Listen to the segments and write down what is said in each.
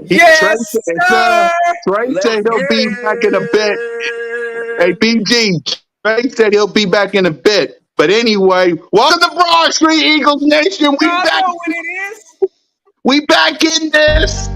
Trey, Yes, sir. Trey Let's said he'll get be back in a bit. Hey, it. BG, Trey said he'll be back in a bit. But anyway, welcome to Broad Street Eagles Nation. We Y'all back. know what it is. We back in this.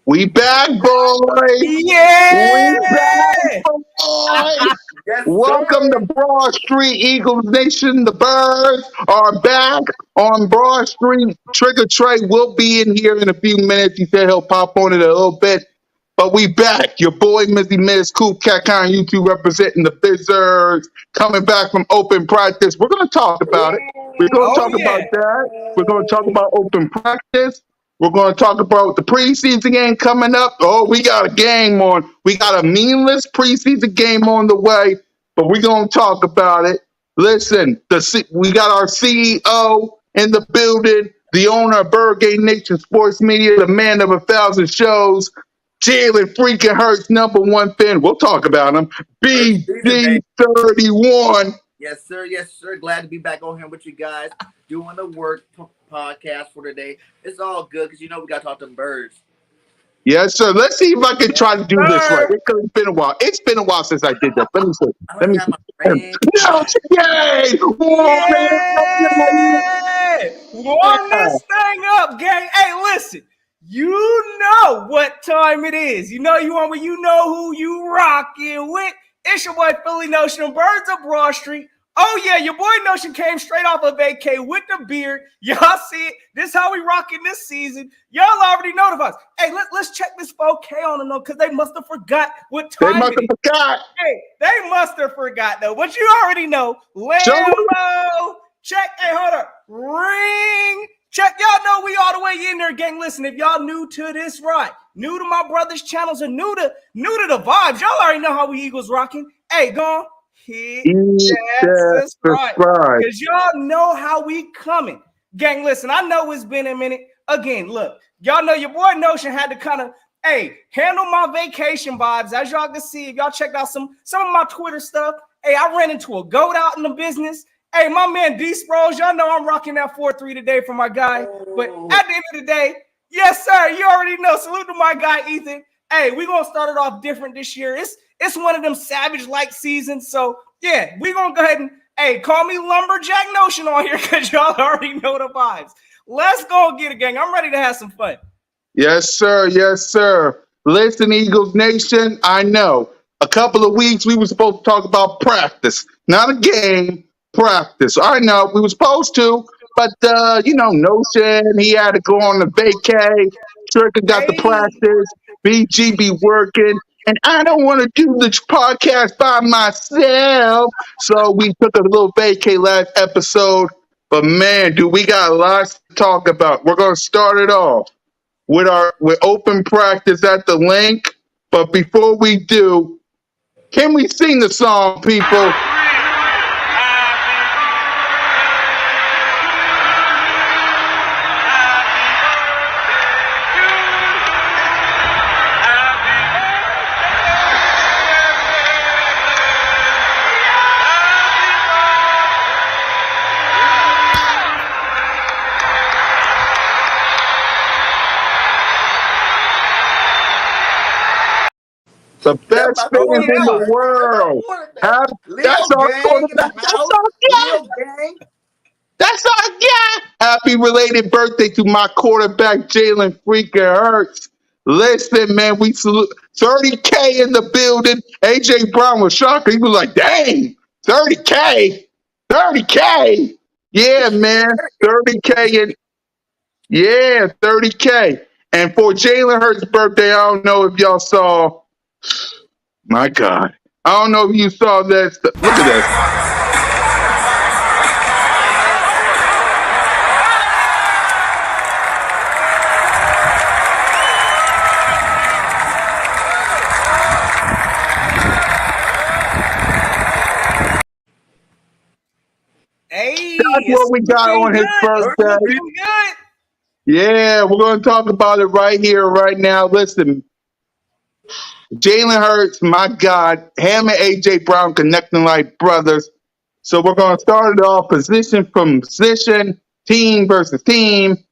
We back, boys. Yeah. We back, boys. Yes, Welcome sir. to Broad Street Eagles Nation. The Birds are back on Broad Street. Trigger Trey will be in here in a few minutes. He said he'll pop on it a little bit. But we back. Your boy, Mizzy Miz, Cool Cat on YouTube representing the Bizzards, coming back from open practice. We're going to talk about it. We're going to Oh talk about yeah. that. We're going to talk about open practice. We're going to talk about the preseason game coming up. Oh, we got a game on. We got a meaningless preseason game on the way, but we're going to talk about it. Listen, we got our CEO in the building, the owner of Bird Nation Sports Media, the man of 1,000 shows, Jalen freaking Hurts, #1 fan. We'll talk about him. First season, baby. BG31. Yes, sir. Yes, sir. Glad to be back on here with you guys doing the work podcast for today. It's all good because we got to talk to them birds. Yes, sir. Let's see if I can try to do this right. Sir. It's been a while. It's been a while since I did that. Let me see. I Let already me got see. my ring. No, yay! Yeah. Warm this thing up, gang. Hey, listen. You know what time it is. You know who you rocking with. It's your boy Philly Notion, Birds of Broad Street. Oh yeah, your boy Notion came straight off of vacay with the beard. Y'all see it. This is how we rocking this season. Y'all already know the vibes. Hey, let's check this 4K on them though, because they must have forgot what They time must it have is. forgot. Hey, they must have forgot though. But you already know. Show them. Lambo. Check. Hey, hold up. Ring. Check. Y'all know we all the way in there, gang. Listen, if y'all new to this ride, new to my brother's channels, and new to the vibes, y'all already know how we Eagles rocking. Hey, go on. Hit that subscribe. Because y'all know how we coming. Gang, listen, I know it's been a minute. Again, look, y'all know your boy Notion had to kind of, handle my vacation vibes. As y'all can see, if y'all checked out some of my Twitter stuff, I ran into a goat out in the business. Hey, my man D Sproles, y'all know I'm rocking that 4-3 today for my guy. But at the end of the day, yes, sir, you already know. Salute to my guy, Ethan. Hey, we're going to start it off different this year. It's one of them savage-like seasons. So, yeah, we're going to go ahead and, call me Lumberjack Notion on here because y'all already know the vibes. Let's go get it, gang. I'm ready to have some fun. Yes, sir. Yes, sir. Listen, Eagles Nation, I know. A couple of weeks we were supposed to talk about practice. Not a game, practice. I know we were supposed to, but, Notion, he had to go on the vacay. Trigger got the practice. BG be working. And I don't want to do the podcast by myself. So we took a little vacay last episode. But man, dude, we got lots to talk about. We're going to start it off with open practice at the link. But before we do, can we sing the song, people? The Yep, best our fans Oh in the yeah. quarterback. That's our world. quarterback. Have, that's Leo our Gang in the quarterback. That's house. our guy. Leo Gang. That's our guy. Happy related birthday to my quarterback, Jalen freaking Hurts. Listen, man, we salute 30K in the building. AJ Brown was shocked. He was like, dang, 30K. 30K. Yeah, man. 30K and yeah, 30K. And for Jalen Hurts' birthday, I don't know if y'all saw, my God. I don't know if you saw that. Look at this. Hey, That's it's what we got looking on his good. It's birthday. looking good. Yeah, we're going to talk about it right here, right now. Listen, Jalen Hurts, my God, him and AJ Brown connecting like brothers. So we're going to start it off position from position, team versus team.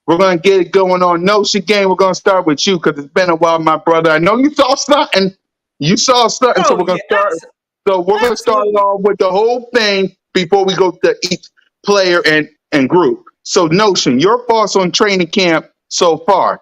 We're going to get it going on Notion game. We're going to start with you because it's been a while, my brother. I know you saw something. You saw something, so Oh we're going yeah, to start. So we're going to start it absolutely. off with the whole thing before we go to each player and group. So Notion, your thoughts on training camp so far?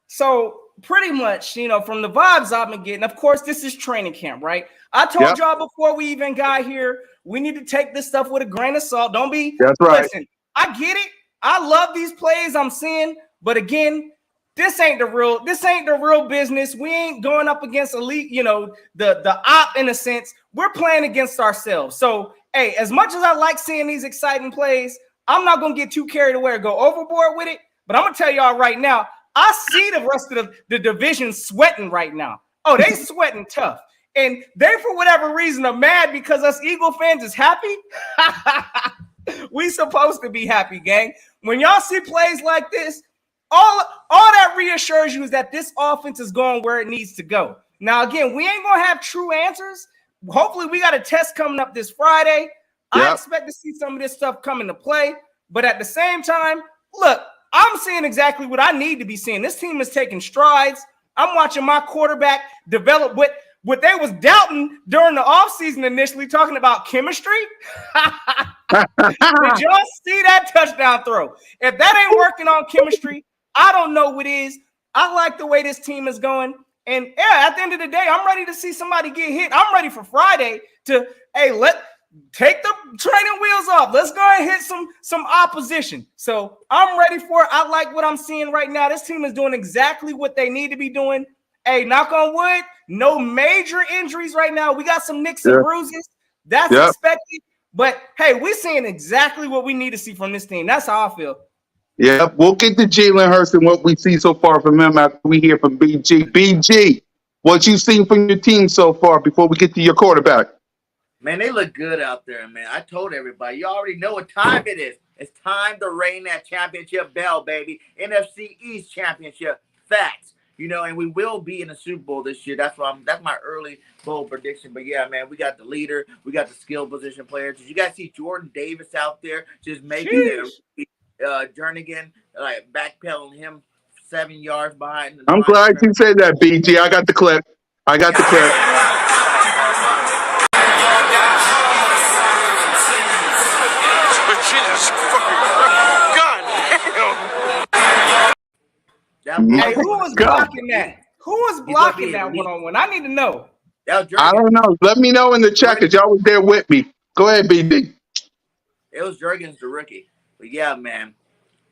So pretty much, from the vibes I've been getting, of course, this is training camp, right? I told Yep, y'all before we even got here, we need to take this stuff with a grain of salt. Don't be, that's right. listen, I get it. I love these plays I'm seeing, but again, this ain't the real business. We ain't going up against elite, the op in a sense. We're playing against ourselves. So, hey, as much as I like seeing these exciting plays, I'm not gonna get too carried away or go overboard with it. But I'm gonna tell y'all right now, I see the rest of the division sweating right now. Oh, they sweating tough. And they, for whatever reason, are mad because us Eagle fans is happy. We supposed to be happy, gang. When y'all see plays like this, all that reassures you is that this offense is going where it needs to go. Now, again, we ain't gonna have true answers. Hopefully, we got a test coming up this Friday. I Yep, expect to see some of this stuff come into play. But at the same time, look, I'm seeing exactly what I need to be seeing. This team is taking strides. I'm watching my quarterback develop what they was doubting during the offseason initially, talking about chemistry. Did y'all see that touchdown throw? If that ain't working on chemistry, I don't know what is. I like the way this team is going. And yeah, at the end of the day, I'm ready to see somebody get hit. I'm ready for Friday to, hey, take the training wheels off. Let's go and hit some opposition. So I'm ready for it. I like what I'm seeing right now. This team is doing exactly what they need to be doing. Hey, knock on wood, no major injuries right now. We got some nicks and yep, bruises. That's yep. expected. But hey, we're seeing exactly what we need to see from this team. That's how I feel. Yep, we'll get to Jalen Hurts and what we see so far from him after we hear from BG. BG, what you seen from your team so far before we get to your quarterback? Man, they look good out there, man. I told everybody. You already know what time it is. It's time to ring that championship bell, baby. NFC East championship. Facts. And we will be in the Super Bowl this year. That's my early bold prediction. But yeah, man, we got the leader, we got the skill position players. Did you guys see Jordan Davis out there just making it? Jernigan, like backpedaling him 7 yards behind the I'm line of glad you scrimmage. said that, BG. I got the clip. I got the clip. Jesus fucking God That My Hey, who was God. blocking that? Who was blocking that one-on-one? I need to know. That was I Jernigan. don't know. Let me know in the chat because y'all was there with me. Go ahead, BG. It was Jurgens, the rookie. But yeah, man,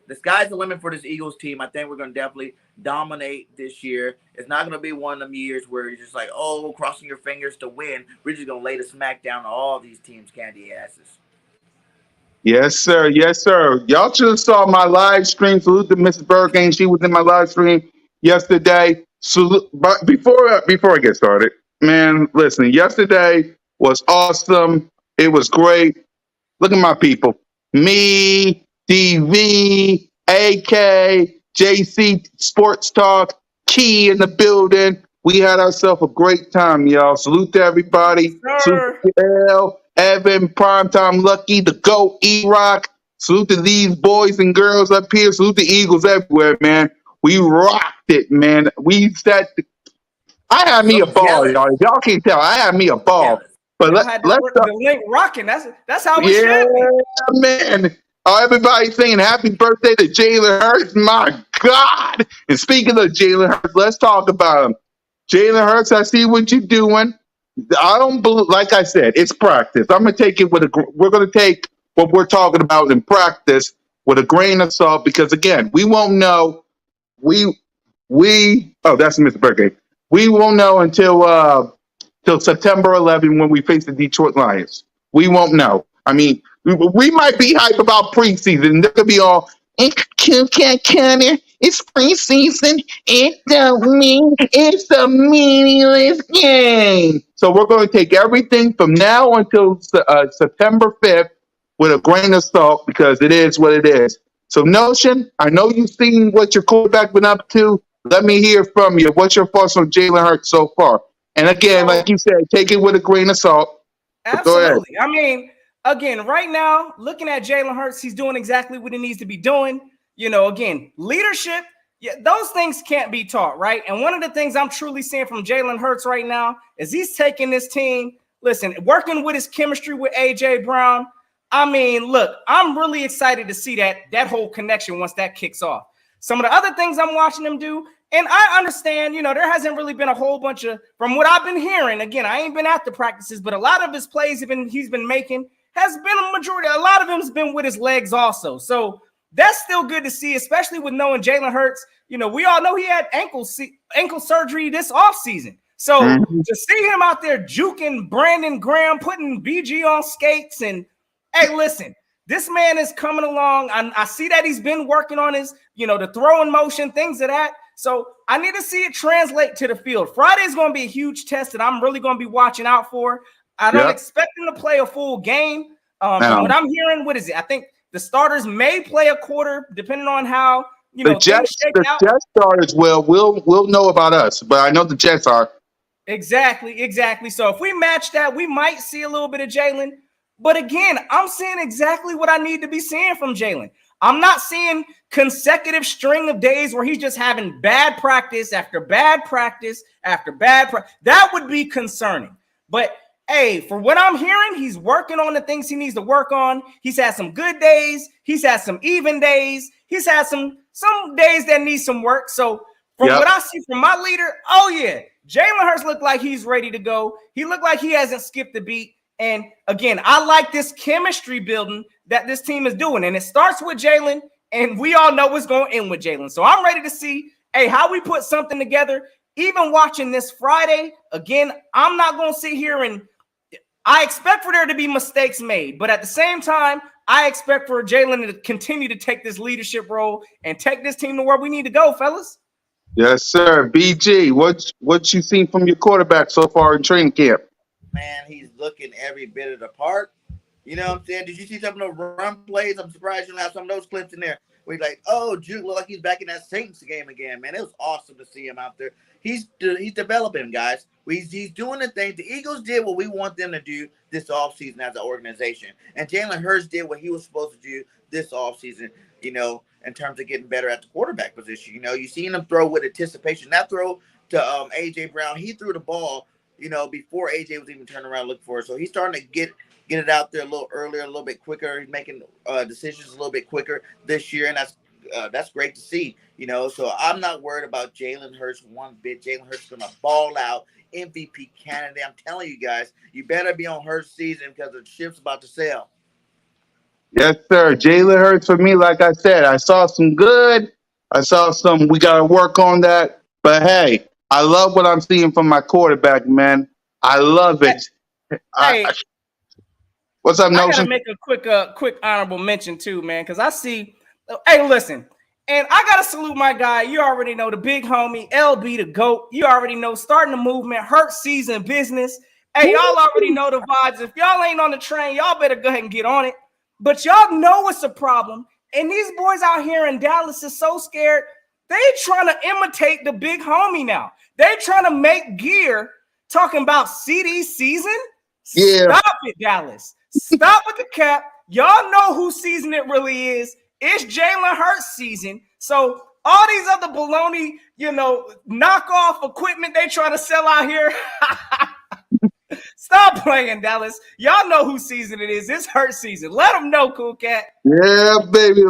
the sky's the limit for this Eagles team. I think we're going to definitely dominate this year. It's not going to be one of them years where you're just like, oh, crossing your fingers to win. We're just going to lay the smack down on all these teams' candy asses. Yes, sir. Yes, sir. Y'all should have saw my live stream. Salute to Mrs. Burkane. She was in my live stream yesterday. Salute, but before I get started, man, listen. Yesterday was awesome. It was great. Look at my people. Me, DV, AK, JC Sports Talk, Key in the building. We had ourselves a great time, y'all. Salute to everybody. Salute Sir. to L, Evan, Primetime Lucky, the GOAT, E-Rock. Salute to these boys and girls up here. Salute to Eagles everywhere, man. We rocked it, man. We sat I had me So a ball, jealous. y'all. If y'all can't tell, I had me a ball. Jealous. But Y'all had let's the link rocking. That's how it yeah, should be. man. Everybody saying happy birthday to Jalen Hurts. My God. And speaking of Jalen Hurts, let's talk about him. Jalen Hurts, I see what you're doing. I don't believe, like I said, it's practice. I'm gonna take it with we're gonna take what we're talking about in practice with a grain of salt because again, we won't know. We oh, that's Mr. Birthday. We won't know until till September 11 when we face the Detroit Lions. We won't know. I mean, we might be hype about preseason. They're gonna be all it's preseason. It don't mean it's a meaningless game. So we're going to take everything from now until September 5th with a grain of salt because it is what it is. So Notion, I know you've seen what your quarterback been up to. Let me hear from you. What's your thoughts on Jalen Hurts so far? And again, So like you said, take it with a grain of salt. But go ahead. absolutely. I mean, again, right now, looking at Jalen Hurts, he's doing exactly what he needs to be doing. You know, again, leadership, yeah, those things can't be taught, right? And one of the things I'm truly seeing from Jalen Hurts right now is he's taking this team, listen, working with his chemistry with A.J. Brown. I mean, look, I'm really excited to see that whole connection once that kicks off. Some of the other things I'm watching him do, and I understand, you know, there hasn't really been a whole bunch of, from what I've been hearing, again, I ain't been at the practices, but a lot of his plays he's been making has been a majority. A lot of them has been with his legs also. So that's still good to see, especially with knowing Jalen Hurts. You know, we all know he had ankle surgery this offseason. So to see him out there juking Brandon Graham, putting BG on skates, and hey, listen, this man is coming along. I see that he's been working on his, you know, the throwing motion, things of that. So I need to see it translate to the field. Friday is going to be a huge test that I'm really going to be watching out for. I don't expect him to play a full game. From what I'm hearing, what is it? I think the starters may play a quarter, depending on how, you know, things shake out. The Jets starters will know about us, but I know the Jets are. Exactly. So if we match that, we might see a little bit of Jalen. But again, I'm seeing exactly what I need to be seeing from Jalen. I'm not seeing consecutive string of days where he's just having bad practice after bad practice after bad practice. That would be concerning. But hey, for what I'm hearing, he's working on the things he needs to work on. He's had some good days. He's had some even days. He's had some days that need some work. So from what I see from my leader, oh yeah, Jalen Hurts looked like he's ready to go. He looked like he hasn't skipped a beat. And again, I like this chemistry building that this team is doing. And it starts with Jalen, and we all know what's going to end with Jalen. So I'm ready to see, hey, how we put something together. Even watching this Friday, again, I'm not going to sit here and I expect for there to be mistakes made. But at the same time, I expect for Jalen to continue to take this leadership role and take this team to where we need to go, fellas. Yes, sir. BG, what you seen from your quarterback so far in training camp? Man, he's looking every bit of the part. You know what I'm saying? Did you see some of the run plays? I'm surprised you don't have some of those clips in there where you're like, oh, Juke look like he's back in that Saints game again, man. It was awesome to see him out there. He's developing, guys. He's doing the thing. The Eagles did what we want them to do this offseason as an organization. And Jalen Hurts did what he was supposed to do this offseason, you know, in terms of getting better at the quarterback position. You know, you seen him throw with anticipation. That throw to A.J. Brown, he threw the ball, you know, before A.J. was even turning around looking for it. So he's starting to get it out there a little earlier, a little bit quicker. He's making decisions a little bit quicker this year, and that's great to see, you know. So I'm not worried about Jalen Hurts one bit. Jalen Hurts is going to ball out, MVP candidate. I'm telling you guys, you better be on Hurts season because the ship's about to sail. Yes, sir. Jalen Hurts for me, like I said, I saw some good. I saw some. We got to work on that. But hey, I love what I'm seeing from my quarterback, man. I love it. Hey, what's up, I Notion? gotta make a quick honorable mention too, man, because I see. Hey, listen, and I gotta salute my guy. You already know the big homie LB the GOAT. You already know starting the movement, Hurts season business. Hey, y'all already know the vibes. If y'all ain't on the train, y'all better go ahead and get on it. But y'all know it's a problem. And these boys out here in Dallas is so scared. They trying to imitate the big homie now. They trying to make gear talking about CD season. Yeah. Stop it, Dallas. Stop with the cap. Y'all know whose season it really is. It's Jalen Hurts season. So all these other baloney, knockoff equipment they trying to sell out here. Stop playing, Dallas. Y'all know whose season it is. It's Hurt season. Let them know, Cool Cat. Yeah, baby.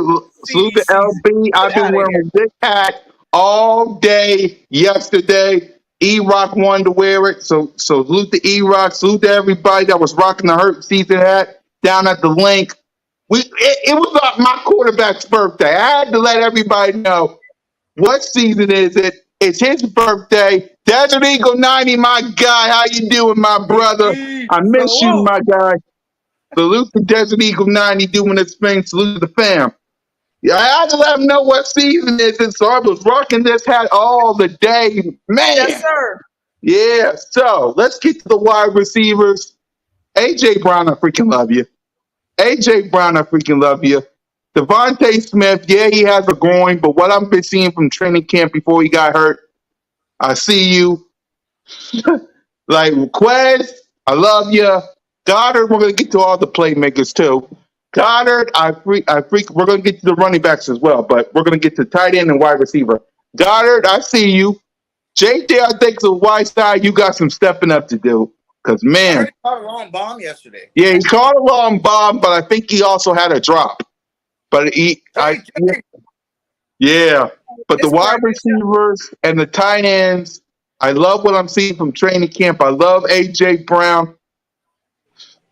Salute to LB. I've been wearing a big hat all day yesterday. E-Rock wanted to wear it. So salute to E-Rock. Salute to everybody that was rocking the Hurt season hat down at the link. It was my quarterback's birthday. I had to let everybody know what season is it. It's his birthday. Desert Eagle 90, my guy. How you doing, my brother? I miss you, my guy. Salute to Desert Eagle 90 doing his thing. Salute to the fam. Yeah, I had to let him know what season it is. So I was rocking this hat all the day. Man. Yes, sir. Yeah. So let's get to the wide receivers. AJ Brown, I freaking love you. AJ Brown, I freaking love you. Devontae Smith, yeah, he has a groin, but what I've been seeing from training camp before he got hurt, I see you. Like Quez, I love you. Goddard, we're gonna get to all the playmakers too. Goddard, we're gonna get to the running backs as well, but we're gonna get to tight end and wide receiver. Goddard, I see you. JJ, I think the wide side, you got some stepping up to do. Cause I man, heard he caught a long bomb yesterday. yeah, he caught a long bomb, but I think he also had a drop. But yeah. But the wide receivers and the tight ends, I love what I'm seeing from training camp. I love AJ Brown.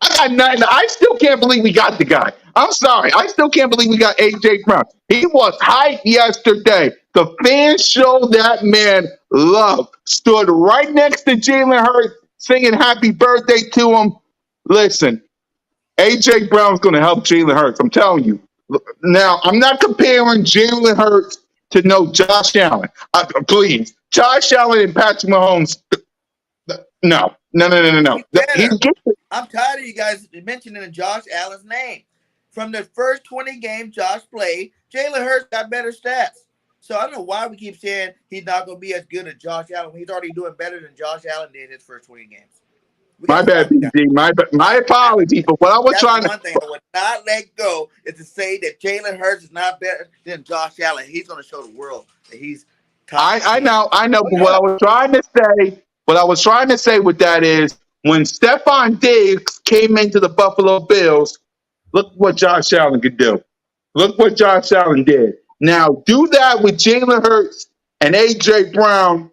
I got nothing. I still can't believe we got the guy. I'm sorry. I still can't believe we got AJ Brown. He was hyped yesterday. The fans showed that man love. Stood right next to Jalen Hurts, singing happy birthday to him. Listen, AJ Brown's going to help Jalen Hurts. I'm telling you. Now, I'm not comparing Jalen Hurts to no Josh Allen. Please. Josh Allen and Patrick Mahomes. No. I'm tired of you guys mentioning Josh Allen's name. From the first 20 games Josh played, Jalen Hurts got better stats. So I don't know why we keep saying he's not going to be as good as Josh Allen. He's already doing better than Josh Allen did his first 20 games. My bad, BG. My apology. But what I was trying to... One thing I would not let go is to say that Jalen Hurts is not better than Josh Allen. He's going to show the world that he's top. I know. But what I was trying to say with that is when Stephon Diggs came into the Buffalo Bills, look what Josh Allen could do. Look what Josh Allen did. Now, do that with Jalen Hurts and A.J. Brown.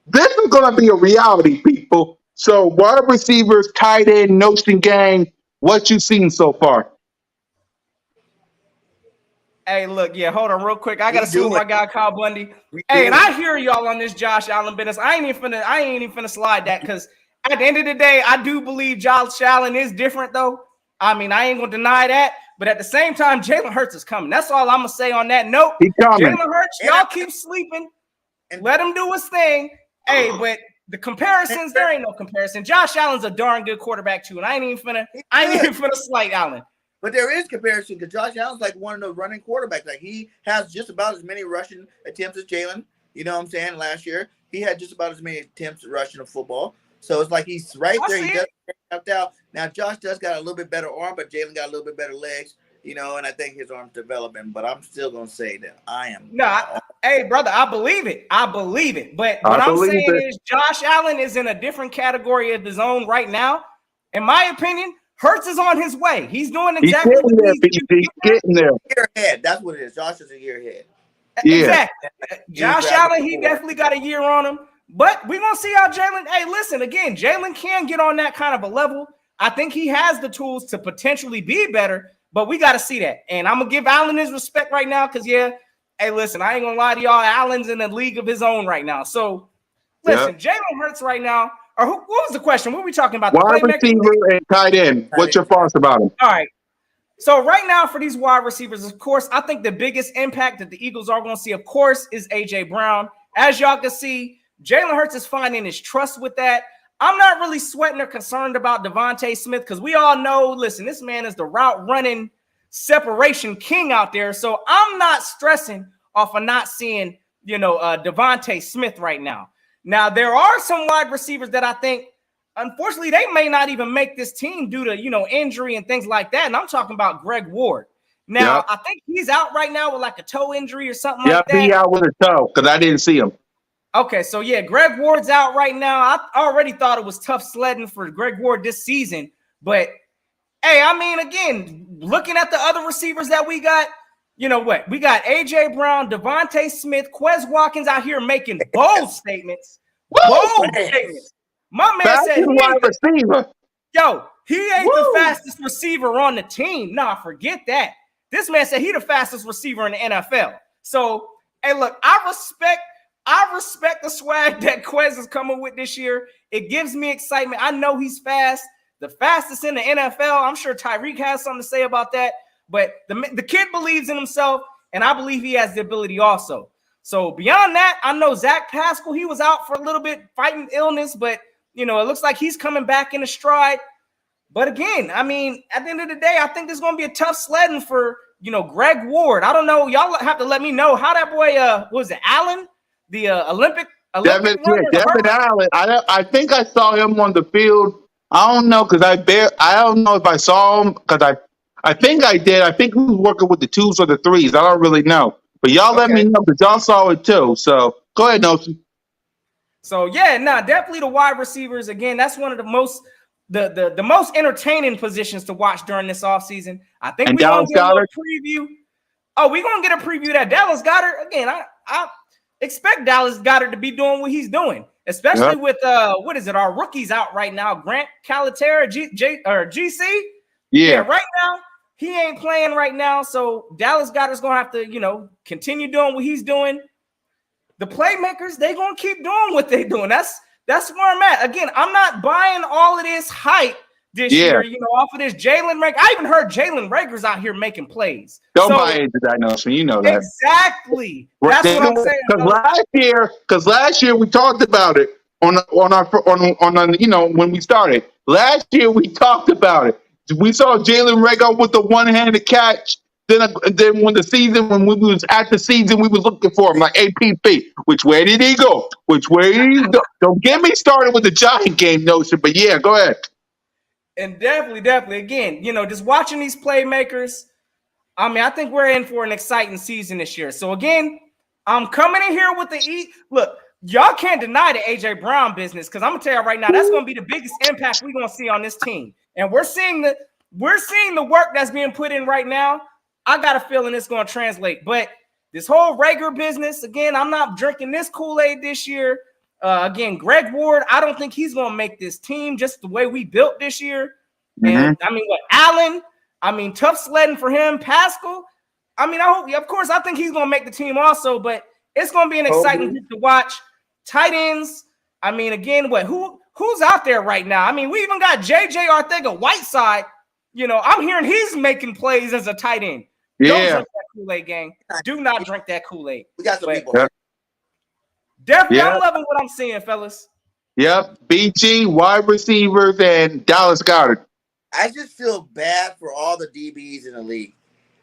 This is going to be a reality, people. So, wide receivers, tight end, Notion gang, what you seen so far? Hey, look, hold on real quick. I got to see my guy, Kyle Bundy. Hey, and I hear y'all on this Josh Allen business. I ain't even finna slide that because at the end of the day, I do believe Josh Allen is different, though. I mean, I ain't going to deny that. But at the same time, Jalen Hurts is coming. That's all I'm going to say on that note. Jalen Hurts, y'all keep sleeping and let him do his thing. Hey, but the comparisons, there ain't no comparison. Josh Allen's a darn good quarterback, too. And I ain't even finna slight Allen. But there is comparison because Josh Allen's like one of those running quarterbacks. Like he has just about as many rushing attempts as Jalen. You know what I'm saying? Last year, he had just about as many attempts at rushing of football. So it's like he's right there. He does help out. Now Josh does got a little bit better arm, but Jalen got a little bit better legs. You know, and I think his arm's developing. But I'm still gonna say that I am. Hey, brother, I believe it. But what I'm saying is Josh Allen is in a different category of his own right now. In my opinion, Hurts is on his way. He's doing exactly what he's getting there. A year ahead. That's what it is. Josh is a year ahead. Yeah. Exactly. Josh Allen, he definitely got a year on him. But we're going to see how Jalen – hey, listen, again, Jalen can get on that kind of a level. I think he has the tools to potentially be better, but we got to see that. And I'm going to give Allen his respect right now because, hey, listen, I ain't going to lie to y'all. Allen's in a league of his own right now. So, listen, Jalen Hurts right now – or what was the question? What were we talking about? Wide receiver and tight end. What's your thoughts about him? All right. So right now for these wide receivers, of course, I think the biggest impact that the Eagles are going to see, of course, is A.J. Brown. As y'all can see, Jalen Hurts is finding his trust with that. I'm not really sweating or concerned about Devontae Smith because we all know, listen, this man is the route running separation king out there. So I'm not stressing off of not seeing, Devontae Smith right now. Now, there are some wide receivers that I think, unfortunately, they may not even make this team due to, injury and things like that. And I'm talking about Greg Ward. Now, Yep. I think he's out right now with like a toe injury or something Yep. like that. He out with a toe because I didn't see him. Okay, so yeah, Greg Ward's out right now. I already thought it was tough sledding for Greg Ward this season, but hey, I mean, again, looking at the other receivers that we got, you know what? We got A.J. Brown, Devontae Smith, Quez Watkins out here making bold statements. Bold statements. My man Fastest said wide receiver. he ain't the fastest receiver on the team. Nah, forget that. This man said he the fastest receiver in the NFL. So, hey, look, I respect the swag that Quez is coming with this year. It gives me excitement. I know he's fast. The fastest in the NFL. I'm sure Tyreek has something to say about that. But the kid believes in himself, and I believe he has the ability also. So beyond that, I know Zach Pascal, he was out for a little bit fighting illness, but, you know, it looks like he's coming back in a stride. But again, I mean, at the end of the day, I think there's going to be a tough sledding for, you know, Greg Ward. I don't know. Y'all have to let me know how that boy, what was it, Allen, the Olympic Devin runner? Allen. I think I saw him on the field. I don't know because I don't know if I saw him because I think I did. I think he was working with the twos or the threes. I don't really know. But y'all let me know because y'all saw it too. So go ahead, Notion. So yeah, definitely the wide receivers. Again, that's one of the most the most entertaining positions to watch during this offseason. I think we're gonna get a little preview. Oh, we're gonna get a preview of that Dallas Goedert. Again, I expect Dallas Goedert to be doing what he's doing, especially with what is it? Our rookies out right now. Grant Calaterra, GC. Yeah, right now he ain't playing right now. So Dallas Goedert's gonna have to, you know, continue doing what he's doing. The playmakers, they gonna keep doing what they're doing. That's where I'm at. Again, I'm not buying all of this hype this year, you know, off of this Jalen Rager. I even heard Jalen Rager's out here making plays. Don't buy into that notion. You know that. Exactly. That's what I'm saying. Because last year we talked about it on you know, when we started. Last year we talked about it. We saw Jalen Rager with the one-handed catch. Then when we was at the season, we was looking for him like APP. Which way did he go? Which way did he go? Don't get me started with the Giant game notion, but yeah, go ahead. And definitely, again, you know, just watching these playmakers, I mean, I think we're in for an exciting season this year. So again, I'm coming in here with the look, y'all can't deny the AJ Brown business because I'm gonna tell you right now, that's gonna be the biggest impact we're gonna see on this team. And we're seeing the work that's being put in right now. I got a feeling it's gonna translate. But this whole Rager business, again, I'm not drinking this Kool-Aid this year. Again, Greg Ward, I don't think he's gonna make this team just the way we built this year. And I mean, Allen, I mean, tough sledding for him. Pascal, I mean, of course, I think he's gonna make the team also, but it's gonna be an exciting group to watch. Tight ends, I mean, again, who's out there right now? I mean, we even got JJ Arcega-Whiteside. You know, I'm hearing he's making plays as a tight end. Yeah. Don't drink that Kool-Aid, gang. Do not drink that Kool-Aid. We got some people. Definitely, I'm loving what I'm seeing, fellas. Yep. BG, wide receivers, and Dallas Goedert. I just feel bad for all the DBs in the league.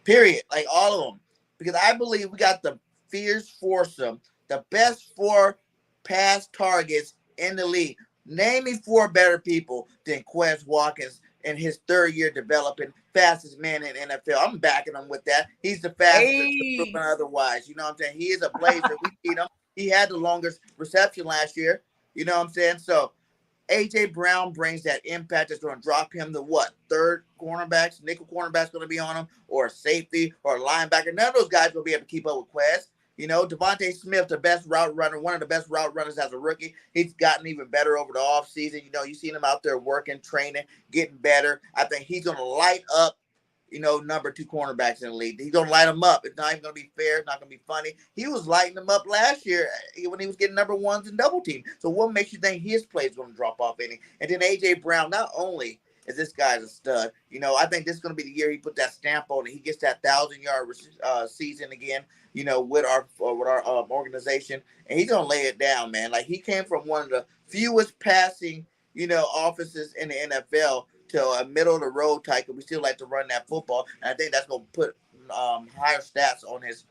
Period. Like all of them. Because I believe we got the fierce foursome, the best 4 pass targets in the league. Name me 4 better people than Quez Watkins in his 3rd year developing fastest man in the NFL. I'm backing him with that. He's the fastest otherwise. You know what I'm saying? He is a blazer. We beat him. He had the longest reception last year. You know what I'm saying? So A.J. Brown brings that impact that's going to drop him to what? 3rd cornerbacks, nickel cornerbacks going to be on him, or a safety, or a linebacker. None of those guys will be able to keep up with Quez. You know, Devontae Smith, the best route runner, one of the best route runners as a rookie. He's gotten even better over the offseason. You know, you seen him out there working, training, getting better. I think he's going to light up, you know, number 2 cornerbacks in the league. He's going to light them up. It's not even going to be fair. It's not going to be funny. He was lighting them up last year when he was getting number 1s in double team. So what makes you think his play is going to drop off any? And then A.J. Brown, not only is this guy's a stud, you know, I think this is going to be the year he put that stamp on it. He gets that 1,000-yard season again, you know, with our organization. And he's going to lay it down, man. Like, he came from one of the fewest passing, you know, offenses in the NFL to a middle-of-the-road type, because we still like to run that football. And I think that's going to put higher stats on his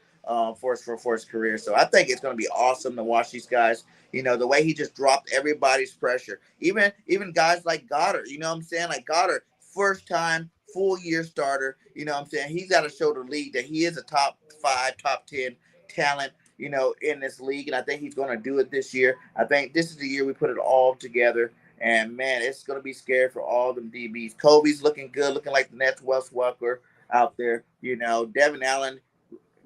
for his career. So I think it's going to be awesome to watch these guys. You know, the way he just dropped everybody's pressure. Even guys like Goddard, you know what I'm saying? Like Goddard, first time full year starter. You know what I'm saying? He's got to show the league that he is a top 5, top 10 talent, in this league. And I think he's going to do it this year. I think this is the year we put it all together. And, man, it's going to be scary for all them DBs. Kobe's looking good, looking like the next Wes Welker out there. Devin Allen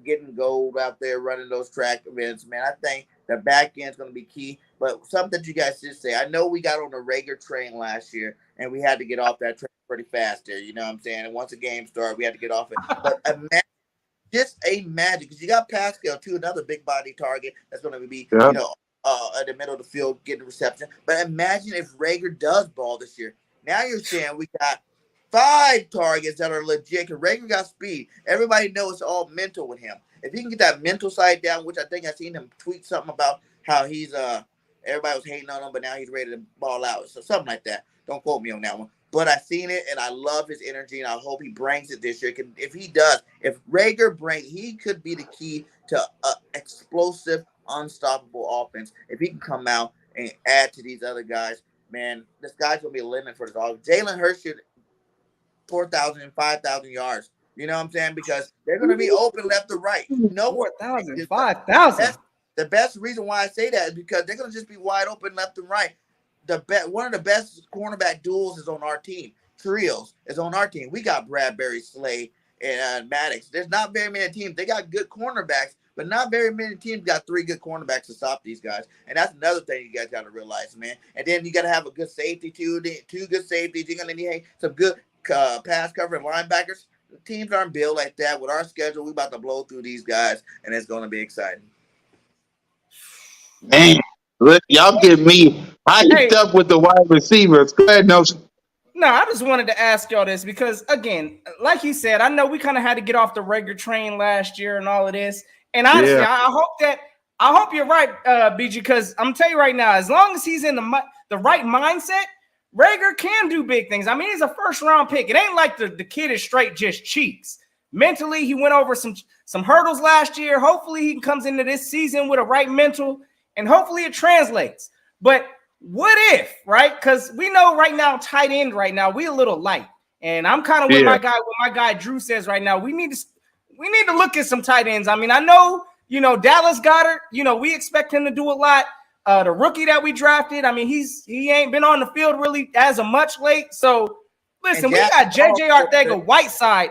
getting gold out there running those track events, man. I think the back end is going to be key. But something that you guys should say, I know we got on the Rager train last year, and we had to get off that train pretty fast there, you know what I'm saying? And once the game started, we had to get off it. But just a magic, because you got Pascal, too, another big body target that's going to be, Yeah. At the middle of the field getting reception. But imagine if Rager does ball this year. Now you're saying we got 5 targets that are legit. Because Rager got speed. Everybody knows it's all mental with him. If he can get that mental side down, which I think I seen him tweet something about how he's everybody was hating on him, but now he's ready to ball out. So something like that. Don't quote me on that one. But I seen it, and I love his energy, and I hope he brings it this year. If he does, if Rager brings, he could be the key to explosive, unstoppable offense. If he can come out and add to these other guys, man, this guy's going to be a limit for this offense. Jalen Hurts should 4,000 and 5,000 yards. You know what I'm saying? Because they're going to be open left to right. 4,000, 5,000. The best reason why I say that is because they're going to just be wide open left and right. One of the best cornerback duels is on our team. Trios is on our team. We got Bradbury, Slay, and Maddox. There's not very many teams. They got good cornerbacks, but not very many teams got 3 good cornerbacks to stop these guys. And that's another thing you guys got to realize, man. And then you got to have a good safety, too. 2 good safeties. You're going to need some good pass covering linebackers. The teams aren't built like that. With our schedule, we about to blow through these guys, and it's going to be exciting. Man, look, y'all get me hyped up with the wide receivers. Go ahead, Notion. No, I just wanted to ask y'all this because, again, like you said, I know we kind of had to get off the Rager train last year and all of this. And honestly, I hope you're right, BG, because I'm telling you right now, as long as he's in the right mindset, Rager can do big things. I mean, he's a first-round pick. It ain't like the kid is straight just cheeks. Mentally, he went over some hurdles last year. Hopefully, he comes into this season with a right mental, and hopefully it translates. But what if, right? Because we know right now, tight end right now, we a little light. And I'm kind of with my guy Drew says right now, we need to look at some tight ends. I mean, I know, Dallas Goedert, we expect him to do a lot. The rookie that we drafted, I mean, he ain't been on the field really as a much late. So listen, we got JJ Arcega-Whiteside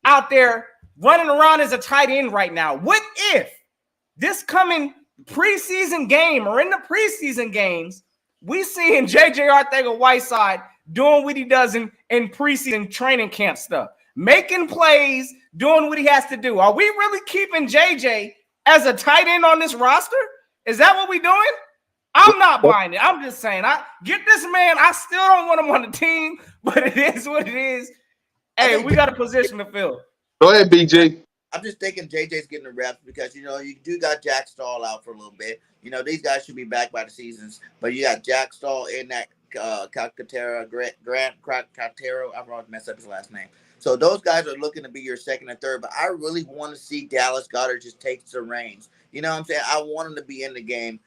out there running around as a tight end right now. What if this coming preseason game or in the preseason games, we seeing JJ Arcega-Whiteside doing what he does in preseason training camp stuff, making plays, doing what he has to do? Are we really keeping JJ as a tight end on this roster? Is that what we doing? I'm not buying it. I'm just saying, I get this man. I still don't want him on the team, but it is what it is. Hey, we got a position to fill. Go ahead, BJ. I'm just thinking JJ's getting the reps because, you do got Jack Stahl out for a little bit. These guys should be back by the seasons, but you got Jack Stahl in that Calcaterra, Grant Calcaterra. I probably messed up his last name. So those guys are looking to be your second and third, but I really want to see Dallas Goedert just take the reins. You know what I'm saying? I want him to be in the game,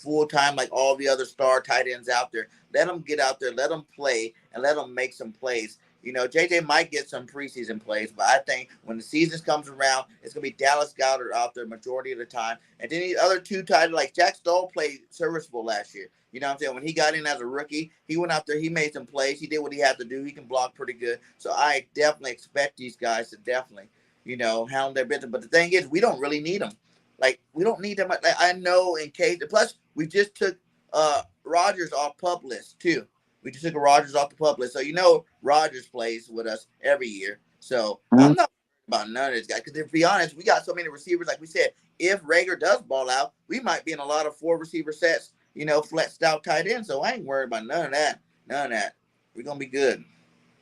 full time like all the other star tight ends out there. Let him get out there, let him play, and let him make some plays. JJ might get some preseason plays, but I think when the season comes around, it's going to be Dallas Goedert out there majority of the time. And then the other 2 tight ends, like Jack Stahl played serviceable last year. You know what I'm saying? When he got in as a rookie, he went out there, he made some plays. He did what he had to do. He can block pretty good. So I definitely expect these guys to definitely, handle their business. But the thing is, we don't really need them. Like, we don't need them. Like, I know in case. Plus, we just took Rodgers off PUP list, too. We just took Rodgers off the PUP list. So, Rodgers plays with us every year. So, I'm not about none of this guy. Because to be honest, we got so many receivers. Like we said, if Rager does ball out, we might be in a lot of 4 receiver sets, flexed out tight end. So, I ain't worried about none of that. None of that. We're going to be good.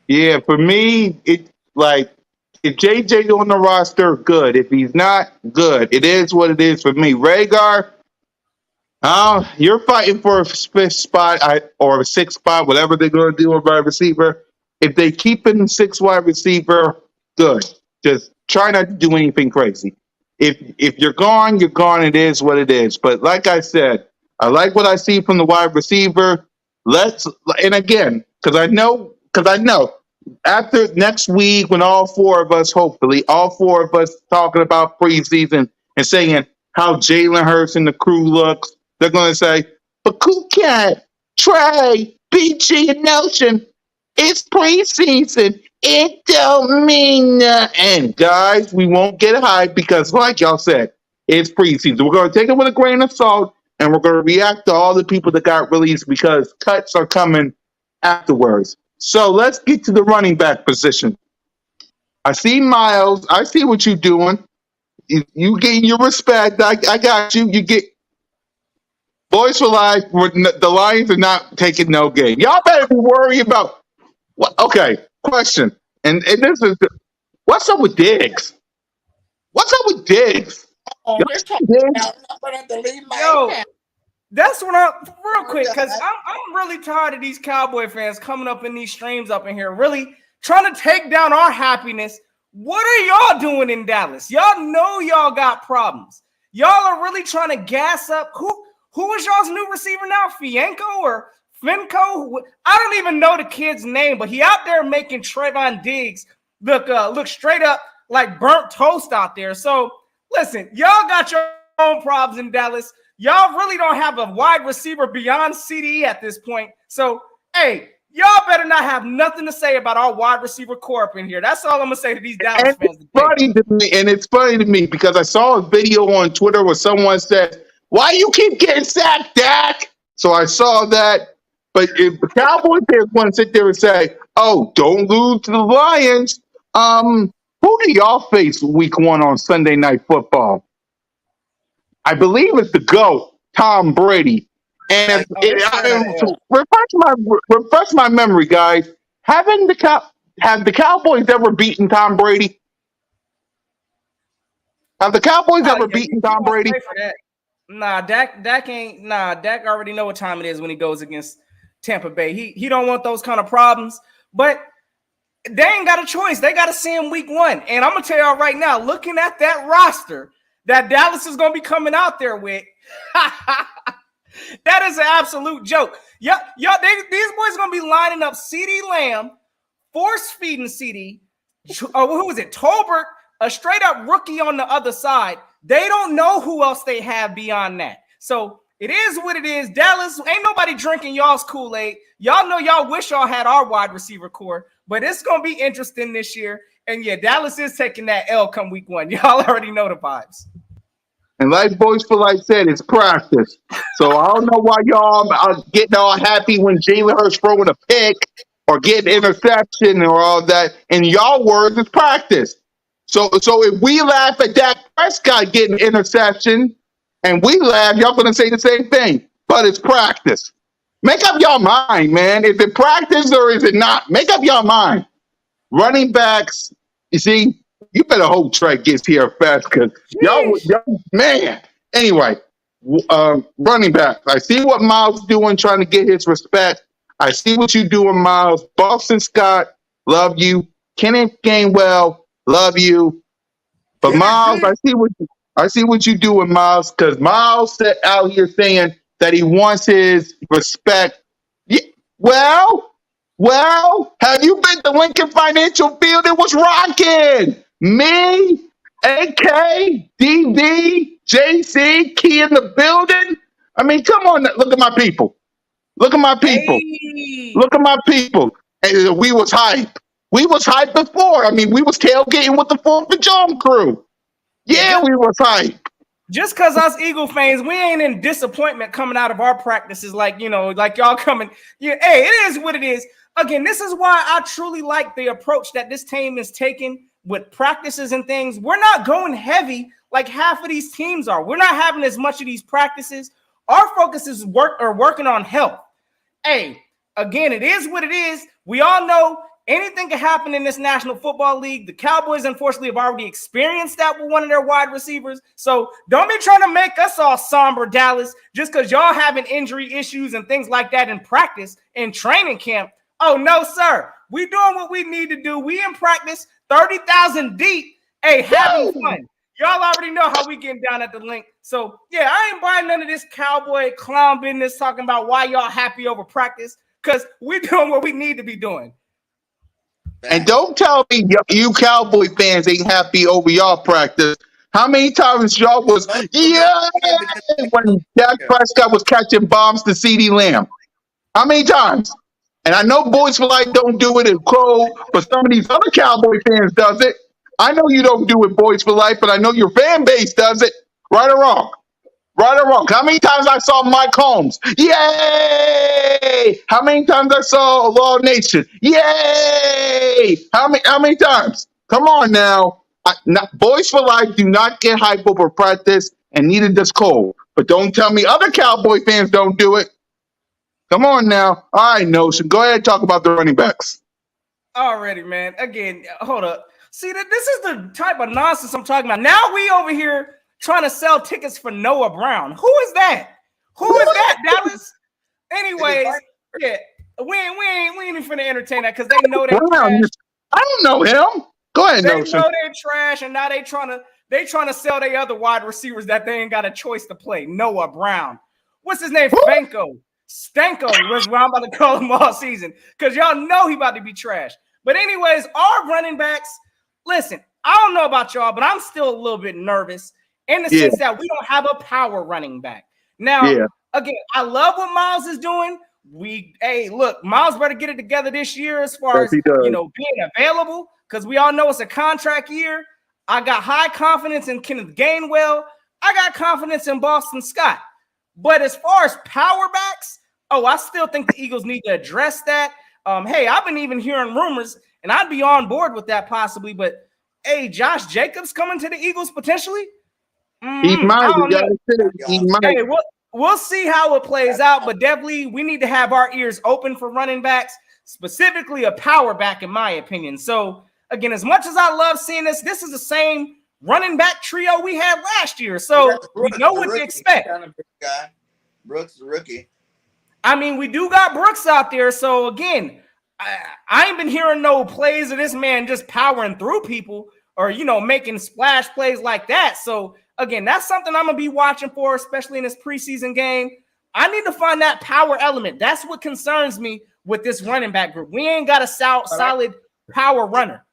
Yeah, for me, if JJ's on the roster, good. If he's not, good. It is what it is for me. Rager, you're fighting for a 5th spot or a 6th spot, whatever they're going to do with wide receiver. If they keep him 6 wide receiver, good. Just try not to do anything crazy. If you're gone, you're gone. It is what it is. But like I said, I like what I see from the wide receiver. And again, because I know after next week, when all four of us, hopefully, all four of us talking about preseason and saying how Jalen Hurts and the crew looks, they're going to say, but Cat, Trey, BG, and Notion, it's preseason. It don't mean nothing. And guys, we won't get hyped because, like y'all said, it's preseason. We're going to take it with a grain of salt and we're going to react to all the people that got released because cuts are coming afterwards. So let's get to the running back position. I see Miles. I see what you're doing. You getting your respect. I got you. You get boys for life. The Lions are not taking no game. Y'all better be worried about. Okay, question. And this is what's up with Diggs? What's up with Diggs? Oh, Y'all they're see talking Diggs? about I'm gonna delete my Yo, account. that's what I'm real quick because I'm really tired of these Cowboy fans coming up in these streams up in here, really trying to take down our happiness. What are y'all doing in Dallas? Y'all know y'all got problems. Y'all are really trying to gas up. Who is y'all's new receiver now? Fienko or Finco? I don't even know the kid's name, but he out there making Trayvon Diggs look straight up like burnt toast out there. So listen, y'all got your own problems in Dallas. Y'all really don't have a wide receiver beyond CD at this point. So, hey, y'all better not have nothing to say about our wide receiver core up in here. That's all I'm gonna say to these Dallas fans today. It's funny to me because I saw a video on Twitter where someone said, "Why you keep getting sacked, Dak?" So I saw that. But if the Cowboys fans want to sit there and say, "Oh, don't lose to the Lions," who do y'all face week 1 on Sunday Night Football? I believe it's the GOAT, Tom Brady. And refresh my memory, guys. Have the Cowboys ever beaten Tom Brady? Have the Cowboys ever beaten Tom Brady? Nah, Dak ain't. Nah, Dak already know what time it is when he goes against Tampa Bay. He don't want those kind of problems. But they ain't got a choice. They got to see him week 1. And I'm gonna tell y'all right now, looking at that roster that Dallas is gonna be coming out there with, that is an absolute joke. These boys gonna be lining up CeeDee Lamb, force feeding CD. Who is it? Tolbert, a straight up rookie on the other side. They don't know who else they have beyond that. So it is what it is. Dallas, ain't nobody drinking y'all's Kool-Aid. Y'all know y'all wish y'all had our wide receiver core, but it's going to be interesting this year. And yeah, Dallas is taking that L come week 1. Y'all already know the vibes. And like Boys for Life said, it's practice. So I don't know why y'all are getting all happy when Jalen Hurts throwing a pick or getting interception or all that. In y'all words, it's practice. So if we laugh at Dak Prescott getting interception and we laugh, y'all going to say the same thing. But it's practice. Make up your mind, man. Is it practice or is it not? Make up your mind. Running backs, you see, you better hope Trey gets here fast because y'all, man. Anyway, running backs. I see what Miles is doing, trying to get his respect. I see what you're doing, Miles. Boston Scott, love you. Kenneth Gainwell, love you. But Miles, I see what you doing, Miles, because Miles set out here saying that he wants his respect. Yeah, well, have you been to Lincoln Financial Field? It was rocking. Me, AK, DD, JC, Key in the building. I mean, come on, look at my people. Look at my people. Hey. Look at my people. And we was hype. We was hype before. I mean, we was tailgating with the 4th of July crew. Yeah, we was hype. Just because us Eagle fans, we ain't in disappointment coming out of our practices like y'all coming. Yeah, hey, it is what it is. Again, this is why I truly like the approach that this team is taking with practices and things. We're not going heavy like half of these teams are. We're not having as much of these practices. Our focus is working on health. Hey, again, it is what it is. We all know anything can happen in this National Football League. The Cowboys, unfortunately, have already experienced that with one of their wide receivers. So don't be trying to make us all somber, Dallas, just because y'all having injury issues and things like that in practice, in training camp. Oh, no, sir. We doing what we need to do. We in practice, 30,000 deep. Hey, having fun. Y'all already know how we getting down at the link. So, yeah, I ain't buying none of this cowboy clown business talking about why y'all happy over practice because we doing what we need to be doing. And Facts. don't tell me you Cowboy fans ain't happy over y'all practice. How many times y'all was, Most of them yeah, are because when Dak yeah. Prescott was catching bombs to CeeDee Lamb? How many times? And I know Boys for Life don't do it in Crow, but some of these other Cowboy fans does it. I know you don't do it, Boys for Life, but I know your fan base does it. Right or wrong? Right or wrong? How many times I saw Mike Holmes? Yay! How many times I saw Law Nation? Yay! How many times? Come on now. Boys for Life do not get hype over practice, and neither does Cole. But don't tell me other Cowboy fans don't do it. Come on now. All right, Notion. Go ahead and talk about the running backs. Already, man. Again, hold up. See, this is the type of nonsense I'm talking about. Now we over here trying to sell tickets for Noah Brown. Who is that? Who is that, Dallas? Anyways, yeah, we ain't even finna entertain that because they know they Brown, trash. I don't know him. Go ahead, They Notion. know they trash, and now they trying to sell their other wide receivers that they ain't got a choice to play. Noah Brown. What's his name? Fanko. Stanko was what I'm about to call him all season because y'all know he about to be trash. But anyways, our running backs, listen, I don't know about y'all, but I'm still a little bit nervous in the Yeah, sense that we don't have a power running back. Now, yeah. again, I love what Miles is doing. Hey, look, Miles better get it together this year as far Yes, as, he does. being available because we all know it's a contract year. I got high confidence in Kenneth Gainwell. I got confidence in Boston Scott. But as far as power backs, I still think the Eagles need to address that. Hey, I've been even hearing rumors, and I'd be on board with that possibly. But hey, Josh Jacobs coming to the Eagles potentially? He might. I You don't know. gotta say he might. Hey, we'll see how it plays out, but definitely we need to have our ears open for running backs, specifically a power back, in my opinion. So again, as much as I love seeing this is the same running back trio we had last year. We So got we Brooks, know the what to rookie. expect. Kind of big guy. Brooks, the rookie. I mean, we do got Brooks out there. So again, I ain't been hearing no plays of this man just powering through people or, making splash plays like that. So again, that's something I'm going to be watching for, especially in this preseason game. I need to find that power element. That's what concerns me with this running back group. We ain't got a solid power runner.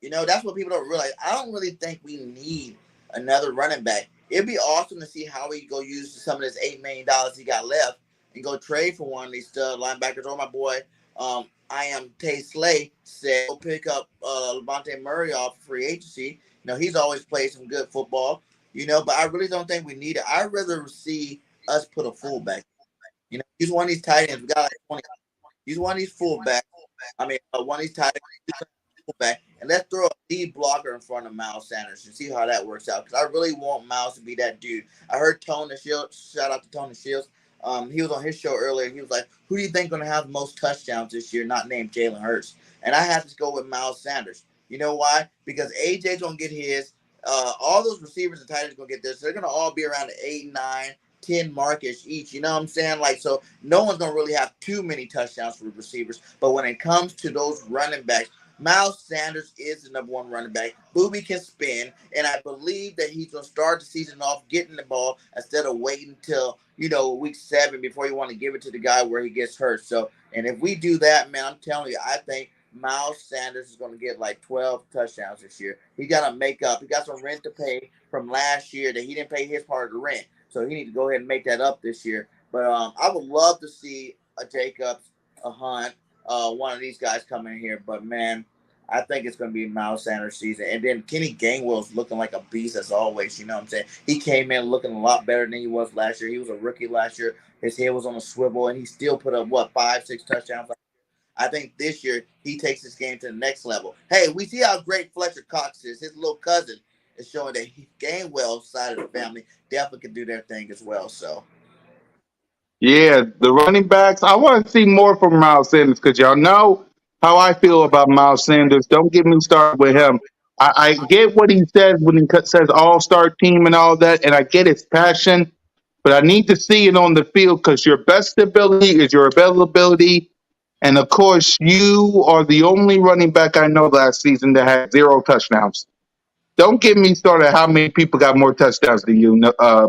That's what people don't realize. I don't really think we need another running back. It'd be awesome to see how he go use some of this $8 million he got left and go trade for one of these stud linebackers. Or my boy, I am Tay Slay said, go pick up Levante Murray off free agency. He's always played some good football. But I really don't think we need it. I'd rather see us put a fullback. He's one of these tight ends. We got like 20. He's one of these fullbacks. One of these tight ends. Fullback, and let's throw a lead blocker in front of Miles Sanders and see how that works out. Because I really want Miles to be that dude. I heard Tony Shields. Shout out to Tony Shields. He was on his show earlier. He was like, "Who do you think going to have the most touchdowns this year?" Not named Jalen Hurts. And I have to go with Miles Sanders. You know why? Because AJ's going to get his. All those receivers and tight ends going to get this. So they're going to all be around the 8, 9, 10 markish each. You know what I'm saying? So no one's going to really have too many touchdowns for the receivers. But when it comes to those running backs, Miles Sanders is the number one running back. Booby can spin, and I believe that he's going to start the season off getting the ball instead of waiting till, week 7 before you want to give it to the guy where he gets hurt. So, and if we do that, man, I'm telling you, I think Miles Sanders is going to get like 12 touchdowns this year. He got to make up. He got some rent to pay from last year that he didn't pay his part of the rent. So he needs to go ahead and make that up this year. But I would love to see a Jacobs, a Hunt, one of these guys come in here. But, man, I think it's going to be Miles Sanders' season. And then Kenny Gainwell's looking like a beast as always. You know what I'm saying? He came in looking a lot better than he was last year. He was a rookie last year. His head was on a swivel, and he still put up, 5, 6 touchdowns. I think this year he takes this game to the next level. Hey, we see how great Fletcher Cox is. His little cousin is showing that Gainwell's side of the family definitely can do their thing as well. So, Yeah, the running backs. I want to see more from Miles Sanders because y'all know how I feel about Miles Sanders. Don't get me started with him. I get what he says when he says all-star team and all that, and I get his passion, but I need to see it on the field because your best ability is your availability. And of course, you are the only running back I know last season that had 0 touchdowns. Don't get me started how many people got more touchdowns than you,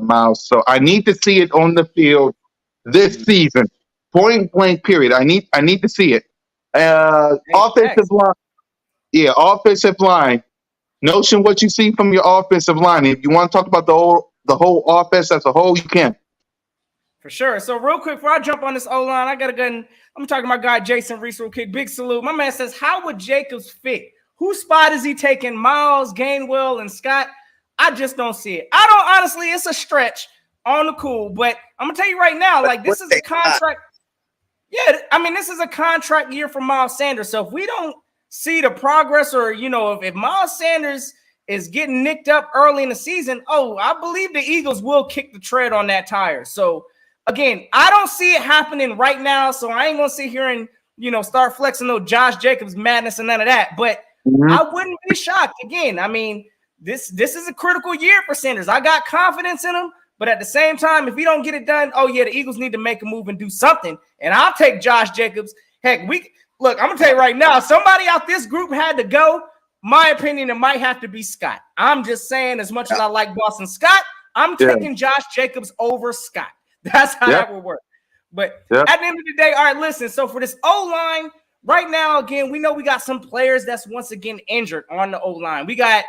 Miles. So I need to see it on the field this season. Point blank period. I need to see it. Hey, Offensive facts. line. Yeah, offensive line. Notion, what you see from your offensive line. If you want to talk about the whole offense as a whole, you can. For sure. So real quick, before I jump on this O-line, I got to go and I'm talking to my guy Jason Reese real quick. Big salute. My man says, how would Jacobs fit? Whose spot is he taking? Miles, Gainwell, and Scott? I just don't see it. I don't honestly, it's a stretch on the cool, but I'm gonna tell you right now, like this is a contract. Yeah, I mean, this is a contract year for Miles Sanders. So if we don't see the progress, or if Miles Sanders is getting nicked up early in the season, I believe the Eagles will kick the tread on that tire. So again, I don't see it happening right now. So I ain't gonna sit here and start flexing no Josh Jacobs madness and none of that. But Mhm. I wouldn't be shocked. Again, I mean, this is a critical year for Sanders. I got confidence in him. But at the same time, if he don't get it done, the Eagles need to make a move and do something. And I'll take Josh Jacobs. Heck, I'm gonna tell you right now, somebody out this group had to go. My opinion, it might have to be Scott. I'm just saying, as much as I like Boston Scott, I'm Yeah. taking Josh Jacobs over Scott. That's how Yep. that would work. But Yep. at the end of the day, all right, listen. So for this O-line, right now, again, we know we got some players that's once again injured on the O-line. We got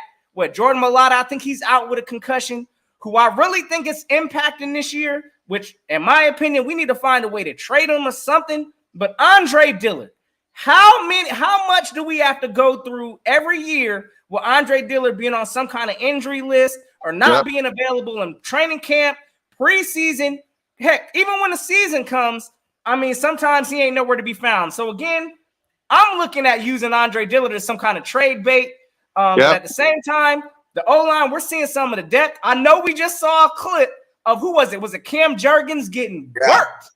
Jordan Mailata. I think he's out with a concussion, who I really think is impacting this year, which, in my opinion, we need to find a way to trade him or something. But Andre Dillard, how much do we have to go through every year with Andre Dillard being on some kind of injury list or not being available in training camp, preseason? Heck, even when the season comes, I mean, sometimes he ain't nowhere to be found. So again, I'm looking at using Andre Dillard as some kind of trade bait. But at the same time, the O-line, we're seeing some of the depth. I know we just saw a clip of who was it? Was it Cam Jurgens getting worked?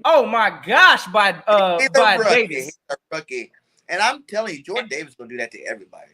Oh my gosh, by rookie. Davis. He's a rookie. And I'm telling you, Jordan Davis is gonna do that to everybody.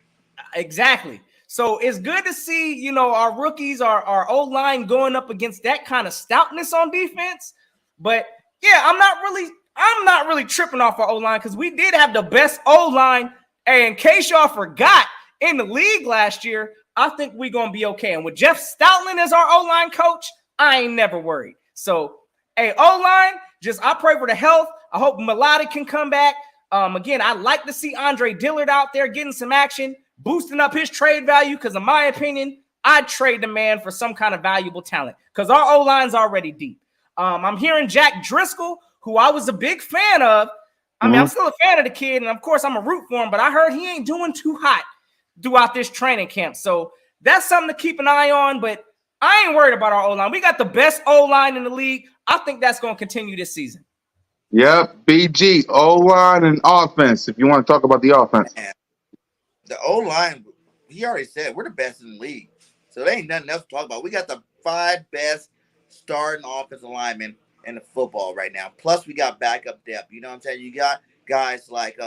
Exactly. So it's good to see, our rookies, our O-line going up against that kind of stoutness on defense. But yeah, I'm not really tripping off our O-line, because we did have the best O-line. And in case y'all forgot, in the league last year, I think we're going to be okay. And with Jeff Stoutland as our O-line coach, I ain't never worried. So, hey, O-line, I pray for the health. I hope Melodic can come back. Again, I like to see Andre Dillard out there getting some action, boosting up his trade value, because in my opinion, I'd trade the man for some kind of valuable talent, because our O-line's already deep. I'm hearing Jack Driscoll, who I was a big fan of. I mean, I'm still a fan of the kid, and of course, I'm a root for him, but I heard he ain't doing too hot throughout this training camp. So that's something to keep an eye on, but I ain't worried about our O-line. We got the best O-line in the league. I think that's going to continue this season. Yep. BG, O-line and offense, if you want to talk about the offense. Man, the O-line, he already said we're the best in the league. So there ain't nothing else to talk about. We got the 5 best starting offensive linemen in the football right now. Plus, we got backup depth. You know what I'm saying? You got guys like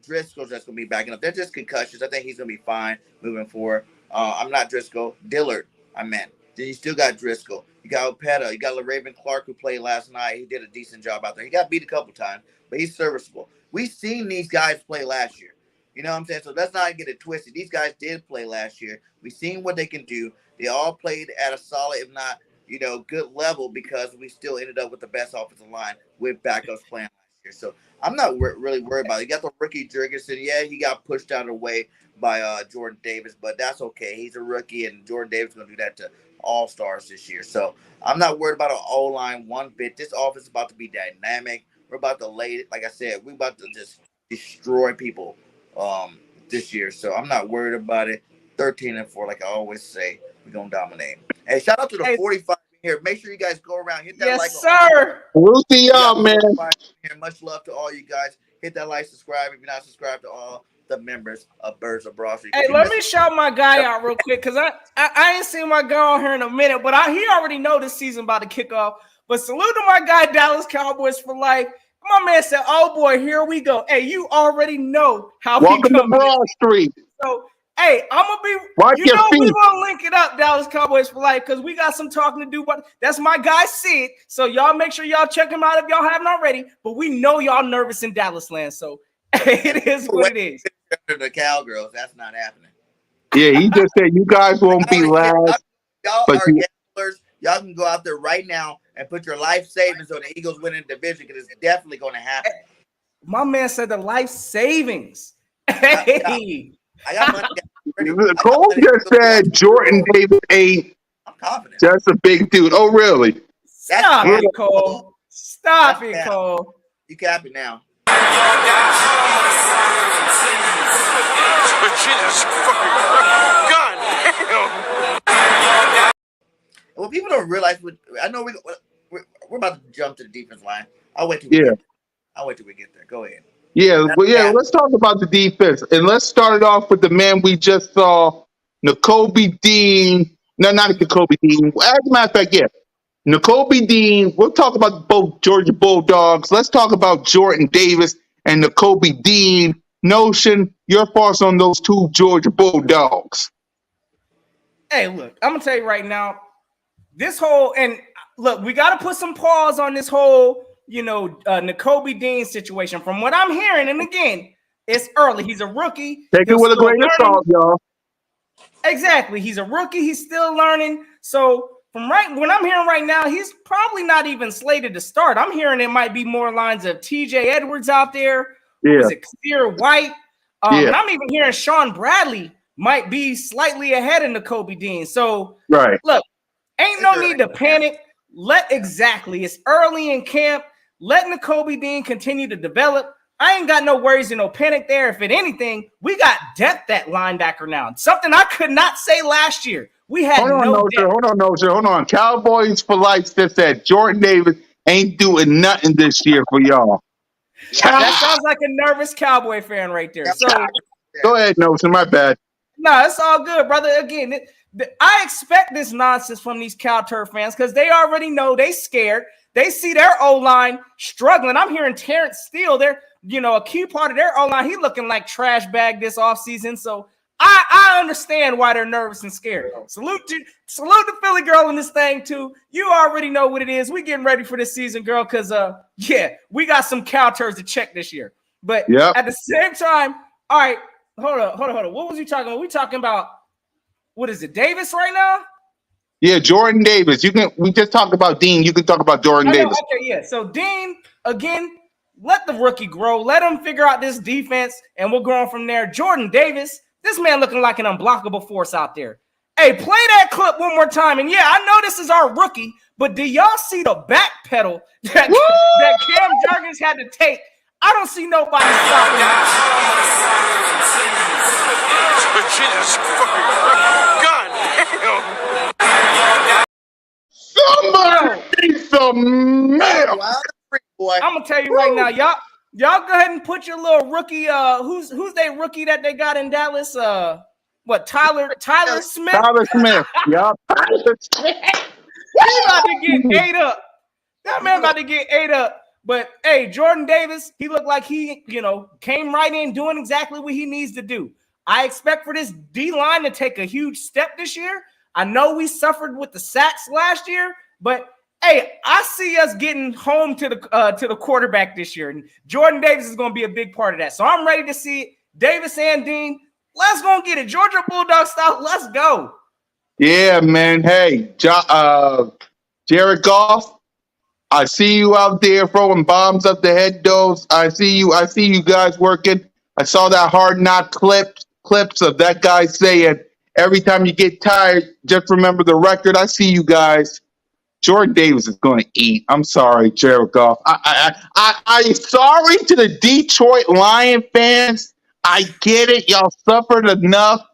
Driscoll's that's going to be backing up. They're just concussions. I think he's going to be fine moving forward. I'm not Driscoll. Dillard, I meant. Then you still got Driscoll. You got Opeta. You got LaRaven Clark, who played last night. He did a decent job out there. He got beat a couple times, but he's serviceable. We've seen these guys play last year. You know what I'm saying? So let's not get it twisted. These guys did play last year. We've seen what they can do. They all played at a solid, if not, good level, because we still ended up with the best offensive line with backups playing last year. So I'm not really worried about it. You got the rookie Jurgensen. Yeah, he got pushed out of the way by Jordan Davis, but that's okay. He's a rookie, and Jordan Davis is going to do that to all-stars this year. So I'm not worried about an O-line one bit. This offense is about to be dynamic. We're about to lay it. Like I said, we're about to just destroy people this year. So I'm not worried about it. 13-4, like I always say, we're going to dominate. Hey, shout out to the 45 here. Make sure you guys go around. Hit that like. Yes, sir. We'll see y'all, man. Here. Much love to all you guys. Hit that like, subscribe if you're not subscribed to all the members of Birds of Broad Street. Hey, let me shout my guy out real quick, because I ain't seen my guy on here in a minute, but he already know this season about to kick off. But salute to my guy, Dallas Cowboys for life. My man said, "Oh boy, here we go." Hey, you already know how Welcome to Broad Street. So, hey, I'm gonna be. Wipe your feet. We gonna link it up, Dallas Cowboys for life, because we got some talking to do. But that's my guy, Sid. So y'all make sure y'all check him out if y'all haven't already. But we know y'all nervous in Dallas land, so it is what it is. The Cowgirls, that's not happening. Yeah, he just said you guys won't be last. Y'all are gamblers. Y'all can go out there right now and put your life savings on the Eagles winning the division, because it's definitely going to happen. My man said the life savings. Hey, I got money. Cole just said Jordan Davis ain't I'm confident. just a big dude. Oh, really? stop That's it, Cole. Stop That's it, bad. Cole. You cap it now. Jesus fucking God damn. What people don't realize, I know we're about to jump to the defense line. I'll wait till we Yeah. get there. I'll wait till we get there. Go ahead. Yeah, That's well, yeah. bad. Let's talk about the defense, and let's start it off with the man we just saw, N'Kobe Dean. No, not N'Kobe Dean. As a matter of fact, yeah, N'Kobe Dean. We'll talk about both Georgia Bulldogs. Let's talk about Jordan Davis and N'Kobe Dean. Notion, your thoughts on those two Georgia Bulldogs? Hey, look, I'm gonna tell you right now, this whole and look, we got to put some pause on this whole, N'Kobe Dean situation. From what I'm hearing, and again, it's early. He's a rookie. Take it He'll with a still grain of learning. salt, y'all. Exactly. He's a rookie. He's still learning. So from what I'm hearing right now, he's probably not even slated to start. I'm hearing it might be more lines of TJ Edwards out there. Who Yeah. was it? Kaseer White. Yeah. And I'm even hearing Sean Bradley might be slightly ahead of N'Kobe Dean. So Right. look, ain't no need to panic. It's early in camp. Let N'Kobe Dean continue to develop. I ain't got no worries and no panic there. If anything, we got depth at linebacker now. Something I could not say last year. We had Hold on, no depth. Hold on. Cowboys for life just said Jordan Davis ain't doing nothing this year for y'all. That sounds like a nervous Cowboy fan right there. So Go ahead, Notion. My bad. no, it's all good, brother. Again, I expect this nonsense from these Cow Turf fans because they already know they scared. They see their O-line struggling. I'm hearing Terrence Steele, they're, a key part of their O-line. He looking like trash bag this offseason. So I understand why they're nervous and scared. Salute the Philly girl in this thing too. You already know what it is. We getting ready for this season, girl, because we got some Cow Turfs to check this year. But at the same time, all right, hold on. What was you talking about? We talking about, what is it, Davis right now? Yeah, Jordan Davis. We just talked about Dean. You can talk about Jordan Davis. Okay, yeah. So Dean, again, let the rookie grow. Let him figure out this defense, and we'll go on from there. Jordan Davis, this man looking like an unblockable force out there. Hey, play that clip one more time. And yeah, I know this is our rookie, but do y'all see the back pedal that Cam Jurgens had to take? I don't see nobody stopping Jesus fucking God damn. Somebody need some milk. I'm gonna tell you right now, y'all go ahead and put your little rookie. Who's their rookie that they got in Dallas? Tyler Smith? Tyler Smith. Yup. He about to get ate up. That man about to get ate up. But hey, Jordan Davis, he looked like he, came right in doing exactly what he needs to do. I expect for this D-line to take a huge step this year. I know we suffered with the sacks last year, but hey, I see us getting home to the quarterback this year, and Jordan Davis is going to be a big part of that. So I'm ready to see it. Davis and Dean, let's go get it. Georgia Bulldog style, let's go. Yeah, man. Hey, Jared Goff, I see you out there throwing bombs up the head doors. I see you guys working. I saw that Hard Knock clips of that guy saying, every time you get tired, just remember the record. I see you guys. Jordan Davis is going to eat. I'm sorry, Jared Goff. I'm sorry to the Detroit Lion fans. I get it. Y'all suffered enough.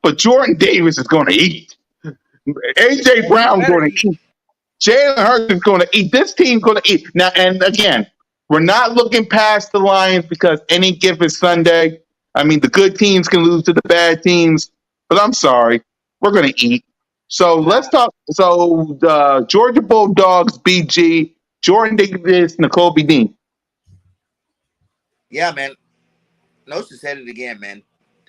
But Jordan Davis is going to eat. A.J. Brown's going to eat. Jalen Hurts is going to eat. This team's going to eat. Now, and again, we're not looking past the Lions because any given Sunday, the good teams can lose to the bad teams. But I'm sorry. We're going to eat. So let's talk. So the Georgia Bulldogs, BG, Jordan Davis, N'Kobe Dean. Yeah, man. Notion said it again, man.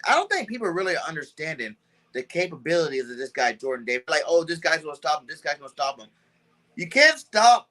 I don't think people are really understanding the capabilities of this guy, Jordan Davis. Like, oh, this guy's going to stop him. This guy's going to stop him. You can't stop,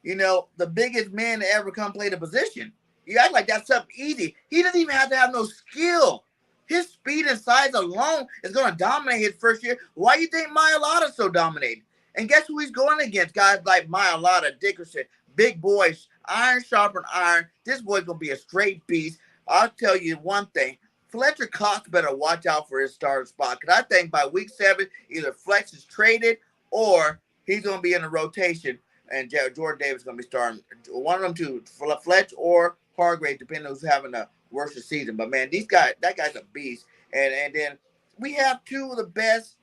the biggest man to ever come play the position. You act like that's something easy. He doesn't even have to have no skill. His speed and size alone is going to dominate his first year. Why do you think Mailata's so dominating? And guess who he's going against? Guys like Mailata, Dickerson, big boys. Iron sharpen iron. This boy's gonna be a straight beast. I'll tell you one thing. Fletcher Cox better watch out for his starting spot. Because I think by week 7, either Fletch is traded or he's going to be in a rotation. And Jordan Davis is going to be starting. One of them two, Fletch or Hargrave, depending on who's having a worse season. But, man, that guy's a beast. And then we have two of the best,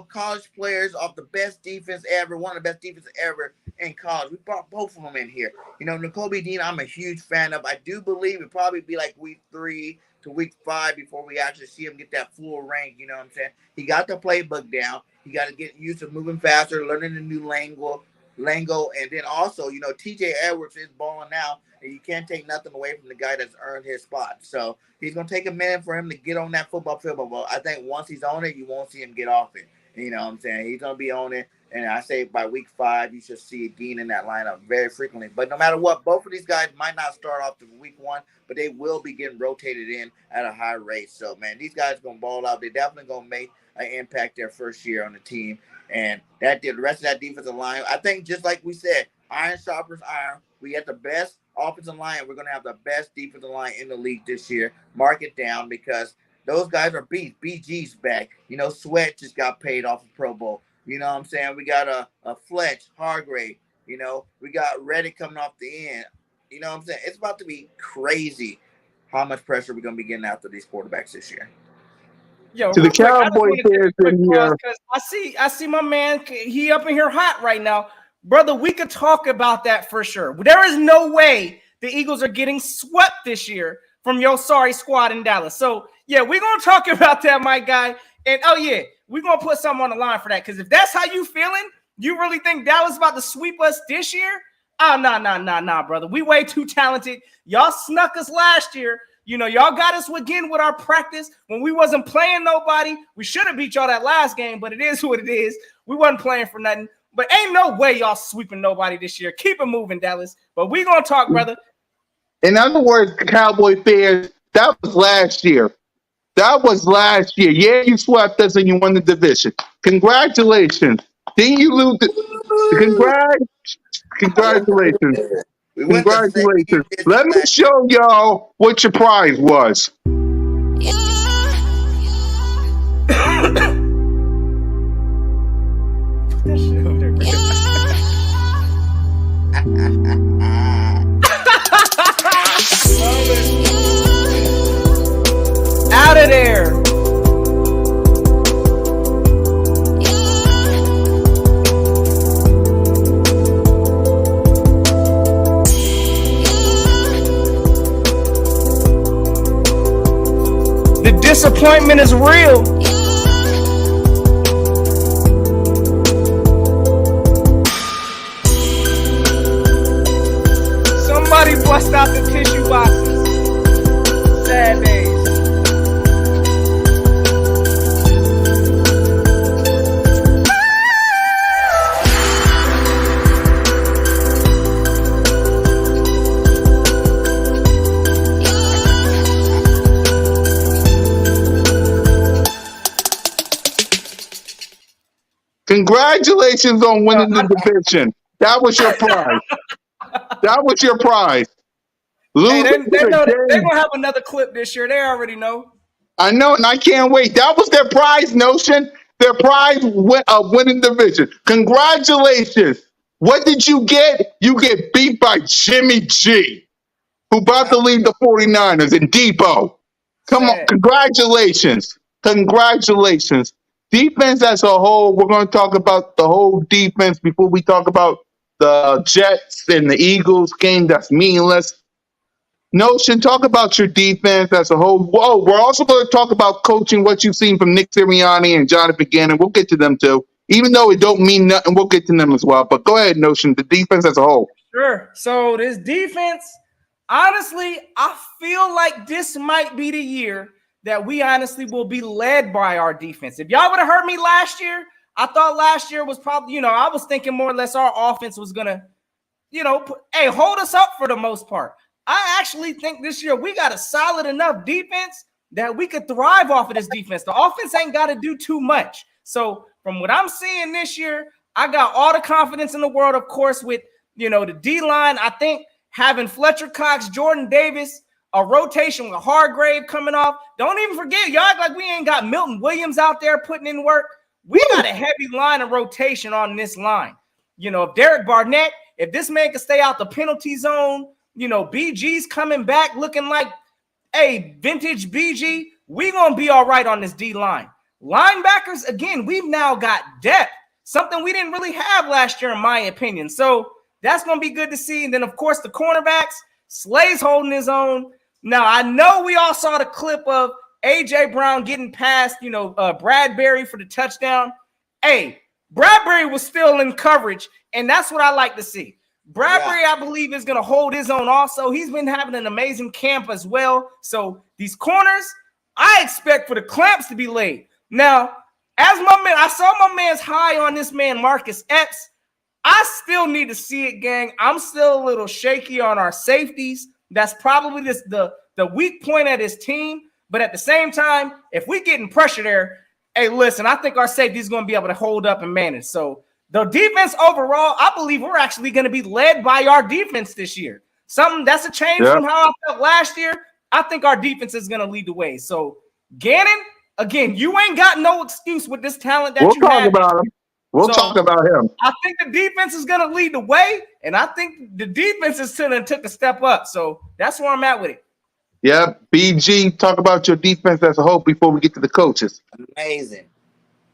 college players off the best defense ever, one of the best defenses ever in college. We brought both of them in here. Nakobe Dean, I'm a huge fan of. I do believe it'll probably be like week 3 to week 5 before we actually see him get that full rank. You know what I'm saying? He got the playbook down. He got to get used to moving faster, learning the new lingo. And then also, TJ Edwards is balling now, and you can't take nothing away from the guy that's earned his spot. So he's going to take a minute for him to get on that football field. But I think once he's on it, you won't see him get off it. You know what I'm saying? He's going to be on it. And I say by week 5, you should see Dean in that lineup very frequently. But no matter what, both of these guys might not start off to week 1, but they will be getting rotated in at a high rate. So, man, these guys are going to ball out. They're definitely going to make an impact their first year on the team. And the rest of that defensive line, I think just like we said, iron sharpens iron. We have the best offensive line. We're going to have the best defensive line in the league this year. Mark it down because those guys are beasts. BG's back. Sweat just got paid off of Pro Bowl. You know what I'm saying? We got a Fletch, Hargrave. We got Reddick coming off the end. You know what I'm saying? It's about to be crazy how much pressure we're going to be getting after these quarterbacks this year. Yo, To the Cowboy fans in here, I see my man. He up in here hot right now, brother. We could talk about that for sure. There is no way the Eagles are getting swept this year from your sorry squad in Dallas. So yeah, we're gonna talk about that, my guy. And oh yeah, we're gonna put something on the line for that. Because if that's how you feeling, you really think Dallas is about to sweep us this year? Oh, nah, brother. We way too talented. Y'all snuck us last year. Y'all got us again with our practice when we wasn't playing nobody. We should have beat y'all that last game, but it is what it is. We wasn't playing for nothing. But ain't no way y'all sweeping nobody this year. Keep it moving, Dallas. But we gonna talk, brother. in other words, Cowboy fans, that was last year. That was last year. Yeah, you swept us and you won the division. Congratulations. Didn't you lose? Congratulations. We went the same Congratulations. distance Let me last show y'all what your prize was. Out of there. The disappointment is real. Somebody bust out the tissue boxes. Sad days. Congratulations on winning the division. That was your prize. That was your prize. Hey, they know they're again. gonna have another clip this year. They already know. I know, and I can't wait. That was their prize, Notion. Their prize of winning the division. Congratulations. What did you get? You get beat by Jimmy G, who about to leave the 49ers in Depot. Come on, Sad. congratulations. Congratulations. Defense as a whole, we're going to talk about the whole defense before we talk about the Jets and the Eagles game that's meaningless. Notion, talk about your defense as a whole. Whoa, we're also going to talk about coaching, what you've seen from Nick Sirianni and Jonathan Gannon. We'll get to them too. Even though it don't mean nothing, we'll get to them as well. But go ahead, Notion, the defense as a whole. Sure. So this defense, honestly, I feel like this might be the year that we honestly will be led by our defense. If y'all would have heard me last year, I thought last year was probably, I was thinking more or less our offense was going to, hold us up for the most part. I actually think this year we got a solid enough defense that we could thrive off of this defense. The offense ain't got to do too much. So from what I'm seeing this year, I got all the confidence in the world, of course, with, the D-line. I think having Fletcher Cox, Jordan Davis, a rotation with Hargrave coming off. Don't even forget, y'all act like we ain't got Milton Williams out there putting in work. We got a heavy line of rotation on this line. You know, if Derek Barnett, if this man can stay out the penalty zone, you know, BG's coming back looking like a vintage BG, we going to be all right on this D-line. Linebackers, again, we've now got depth, something we didn't really have last year, in my opinion. So that's going to be good to see. And then, of course, the cornerbacks, Slay's holding his own. Now, I know we all saw the clip of A.J. Brown getting past, you know, Bradbury for the touchdown. Hey, Bradbury was still in coverage, and that's what I like to see. Bradbury, I believe, is going to hold his own also. He's been having an amazing camp as well. So these corners, I expect for the clamps to be laid. Now, as my man, I saw my man's high on this man, Marcus Epps. I still need to see it, gang. I'm still a little shaky on our safeties. That's probably the weak point of this team. But at the same time, if we getting pressure there, hey, listen, I think our safety is going to be able to hold up and manage. So the defense overall, I believe we're actually going to be led by our defense this year. Something that's a change from how I felt last year. I think our defense is going to lead the way. So Gannon, again, you ain't got no excuse with this talent that you have. We'll talk about him. I think the defense is going to lead the way, and I think the defense is took a step up. So that's where I'm at with it. Yeah, BG, talk about your defense as a whole before we get to the coaches.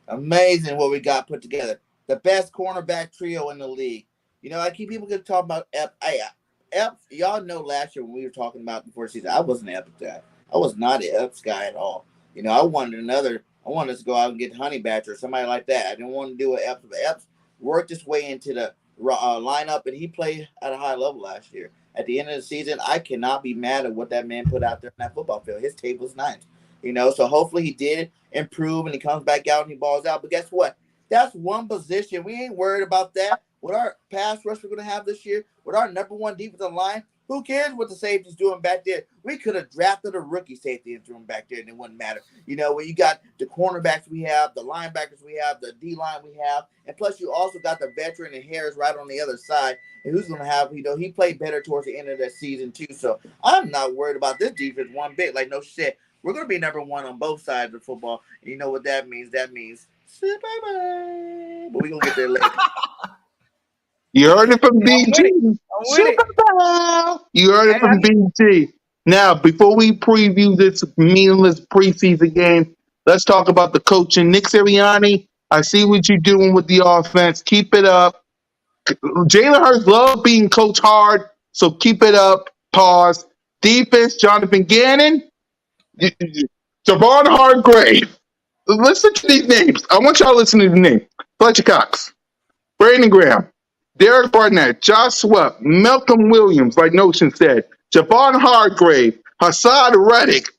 Amazing what we got put together. The best cornerback trio in the league. You know, I keep people can talk about Epps. Y'all know last year when we were talking about before the season, I wasn't an Epps guy. I was not an Epps guy at all. You know, I wanted us to go out and get Honey Badger or somebody like that. I didn't want to do it. Epps, but Epps worked his way into the lineup, and he played at a high level last year. At the end of the season, I cannot be mad at what that man put out there in that football field. His tape was nice. You know, so hopefully he did improve and he comes back out and he balls out. But guess what? That's one position. We ain't worried about that. With our pass rush we're going to have this year, with our number one defensive line, who cares what the safety's doing back there? We could have drafted a rookie safety and threw him back there, and it wouldn't matter. You know, when you got the cornerbacks we have, the linebackers we have, the D-line we have, and plus you also got the veteran and Harris right on the other side. And who's going to have, you know, he played better towards the end of the season too. So I'm not worried about this defense one bit. Like, no shit. We're going to be number one on both sides of football. And you know what that means? That means bye-bye. But we're going to get there later. You heard it from BG. You heard it from BG. Now, before we preview this meaningless preseason game, let's talk about the coaching. Nick Sirianni, I see what you're doing with the offense. Keep it up. Jalen Hurts loves being coached hard, so keep it up. Pause. Defense, Jonathan Gannon, Javon Hargrave. Listen to these names. I want y'all to listen to the names. Fletcher Cox, Brandon Graham, Derek Barnett, Josh Sweat, Malcolm Williams, like Notion said, Javon Hargrave, Hassan Reddick,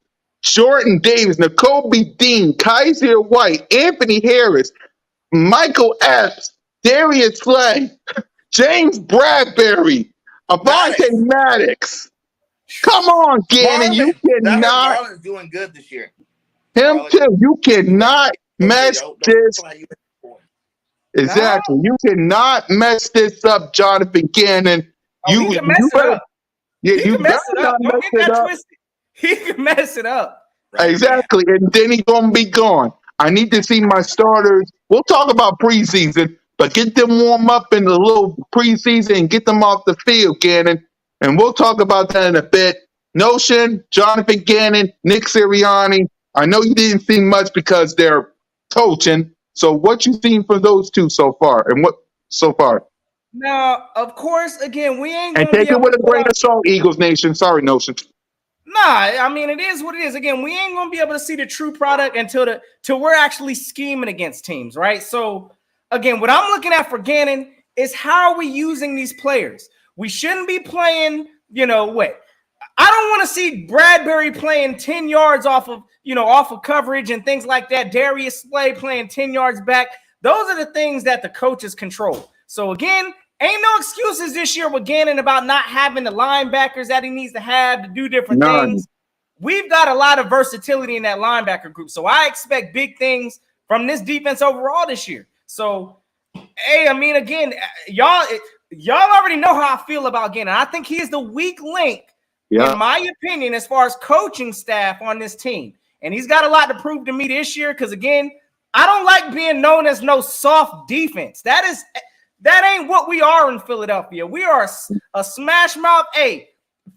Jordan Davis, N'Kobe Dean, Kaiser White, Anthony Harris, Michael Epps, Darius Slay, James Bradbury, Avante Maddox. Come on, Gannon. You cannot. Marlon's doing good this year. Him too. You cannot mess this. Exactly. You cannot mess this up, Jonathan Gannon. He can mess it up. Yeah, you mess it up. Don't get that twisted. He can mess it up. Exactly. And then he's going to be gone. I need to see my starters. We'll talk about preseason, but get them warm up in the little preseason and get them off the field, Gannon. And we'll talk about that in a bit. Notion, Jonathan Gannon, Nick Sirianni. I know you didn't see much because they're coaching. So what you seen from those two so far? And what so far? Now, of course, again, we ain't going to take it with a grain of salt, Eagles Nation. Sorry, Notion. Nah, I mean, it is what it is. Again, we ain't going to be able to see the true product until we're actually scheming against teams, right? So, again, what I'm looking at for Gannon is how are we using these players? We shouldn't be playing, I don't want to see Bradbury playing 10 yards off of coverage and things like that. Darius Slay playing 10 yards back. Those are the things that the coaches control. So, again, ain't no excuses this year with Gannon about not having the linebackers that he needs to have to do different things. We've got a lot of versatility in that linebacker group. So I expect big things from this defense overall this year. So, hey, I mean, again, y'all, y'all already know how I feel about Gannon. I think he is the weak link, in my opinion, as far as coaching staff on this team. And he's got a lot to prove to me this year because, again, I don't like being known as no soft defense. That ain't what we are in Philadelphia. We are a smash mouth,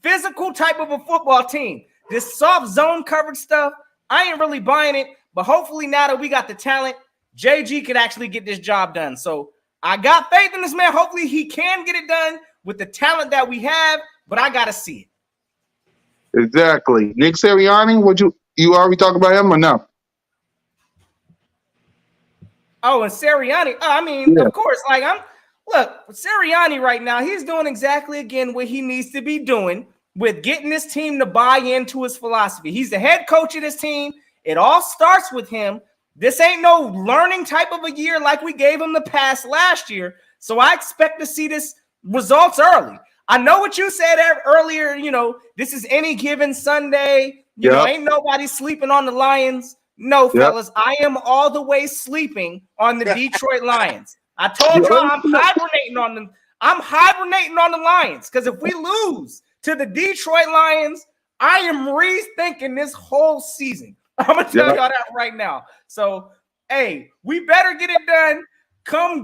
physical type of a football team. This soft zone coverage stuff, I ain't really buying it. But hopefully now that we got the talent, JG could actually get this job done. So I got faith in this man. Hopefully he can get it done with the talent that we have, but I got to see it. Exactly. Nick Sirianni, would you already talk about him or no? Oh, and Sirianni. Of course, look, Sirianni right now, he's doing exactly, again, what he needs to be doing with getting this team to buy into his philosophy. He's the head coach of this team. It all starts with him. This ain't no learning type of a year like we gave him the pass last year. So I expect to see this results early. I know what you said earlier, this is any given Sunday. You know, ain't nobody sleeping on the Lions. No, fellas, I am all the way sleeping on the Detroit Lions. I told y'all I'm hibernating on them. I'm hibernating on the Lions because if we lose to the Detroit Lions, I am rethinking this whole season. I'm going to tell y'all that right now. So, we better get it done. Come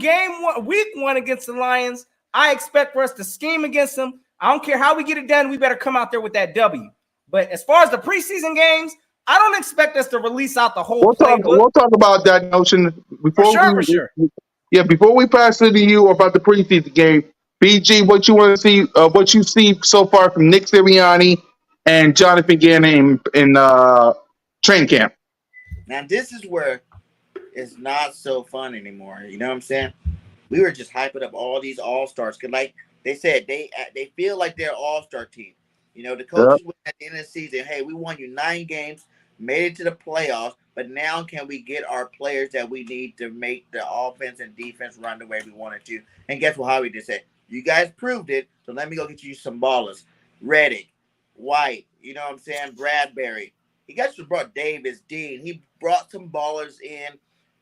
week one against the Lions, I expect for us to scheme against them. I don't care how we get it done. We better come out there with that W. But as far as the preseason games, I don't expect us to release out the whole playbook. We'll talk about that notion before for sure. Yeah, before we pass it to you about the preseason game, BG, what you want to see, what you see so far from Nick Sirianni and Jonathan Gannon in training camp. Now this is where it's not so fun anymore. You know what I'm saying? We were just hyping up all these all-stars because, like they said, they feel like they're an all-star team. The coaches went at the end of the season, hey, we won you 9 games, made it to the playoffs, but now can we get our players that we need to make the offense and defense run the way we wanted to? And guess what Howie just said? You guys proved it, so let me go get you some ballers. Reddick, White, you know what I'm saying? Bradbury. He just brought Davis, Dean. He brought some ballers in.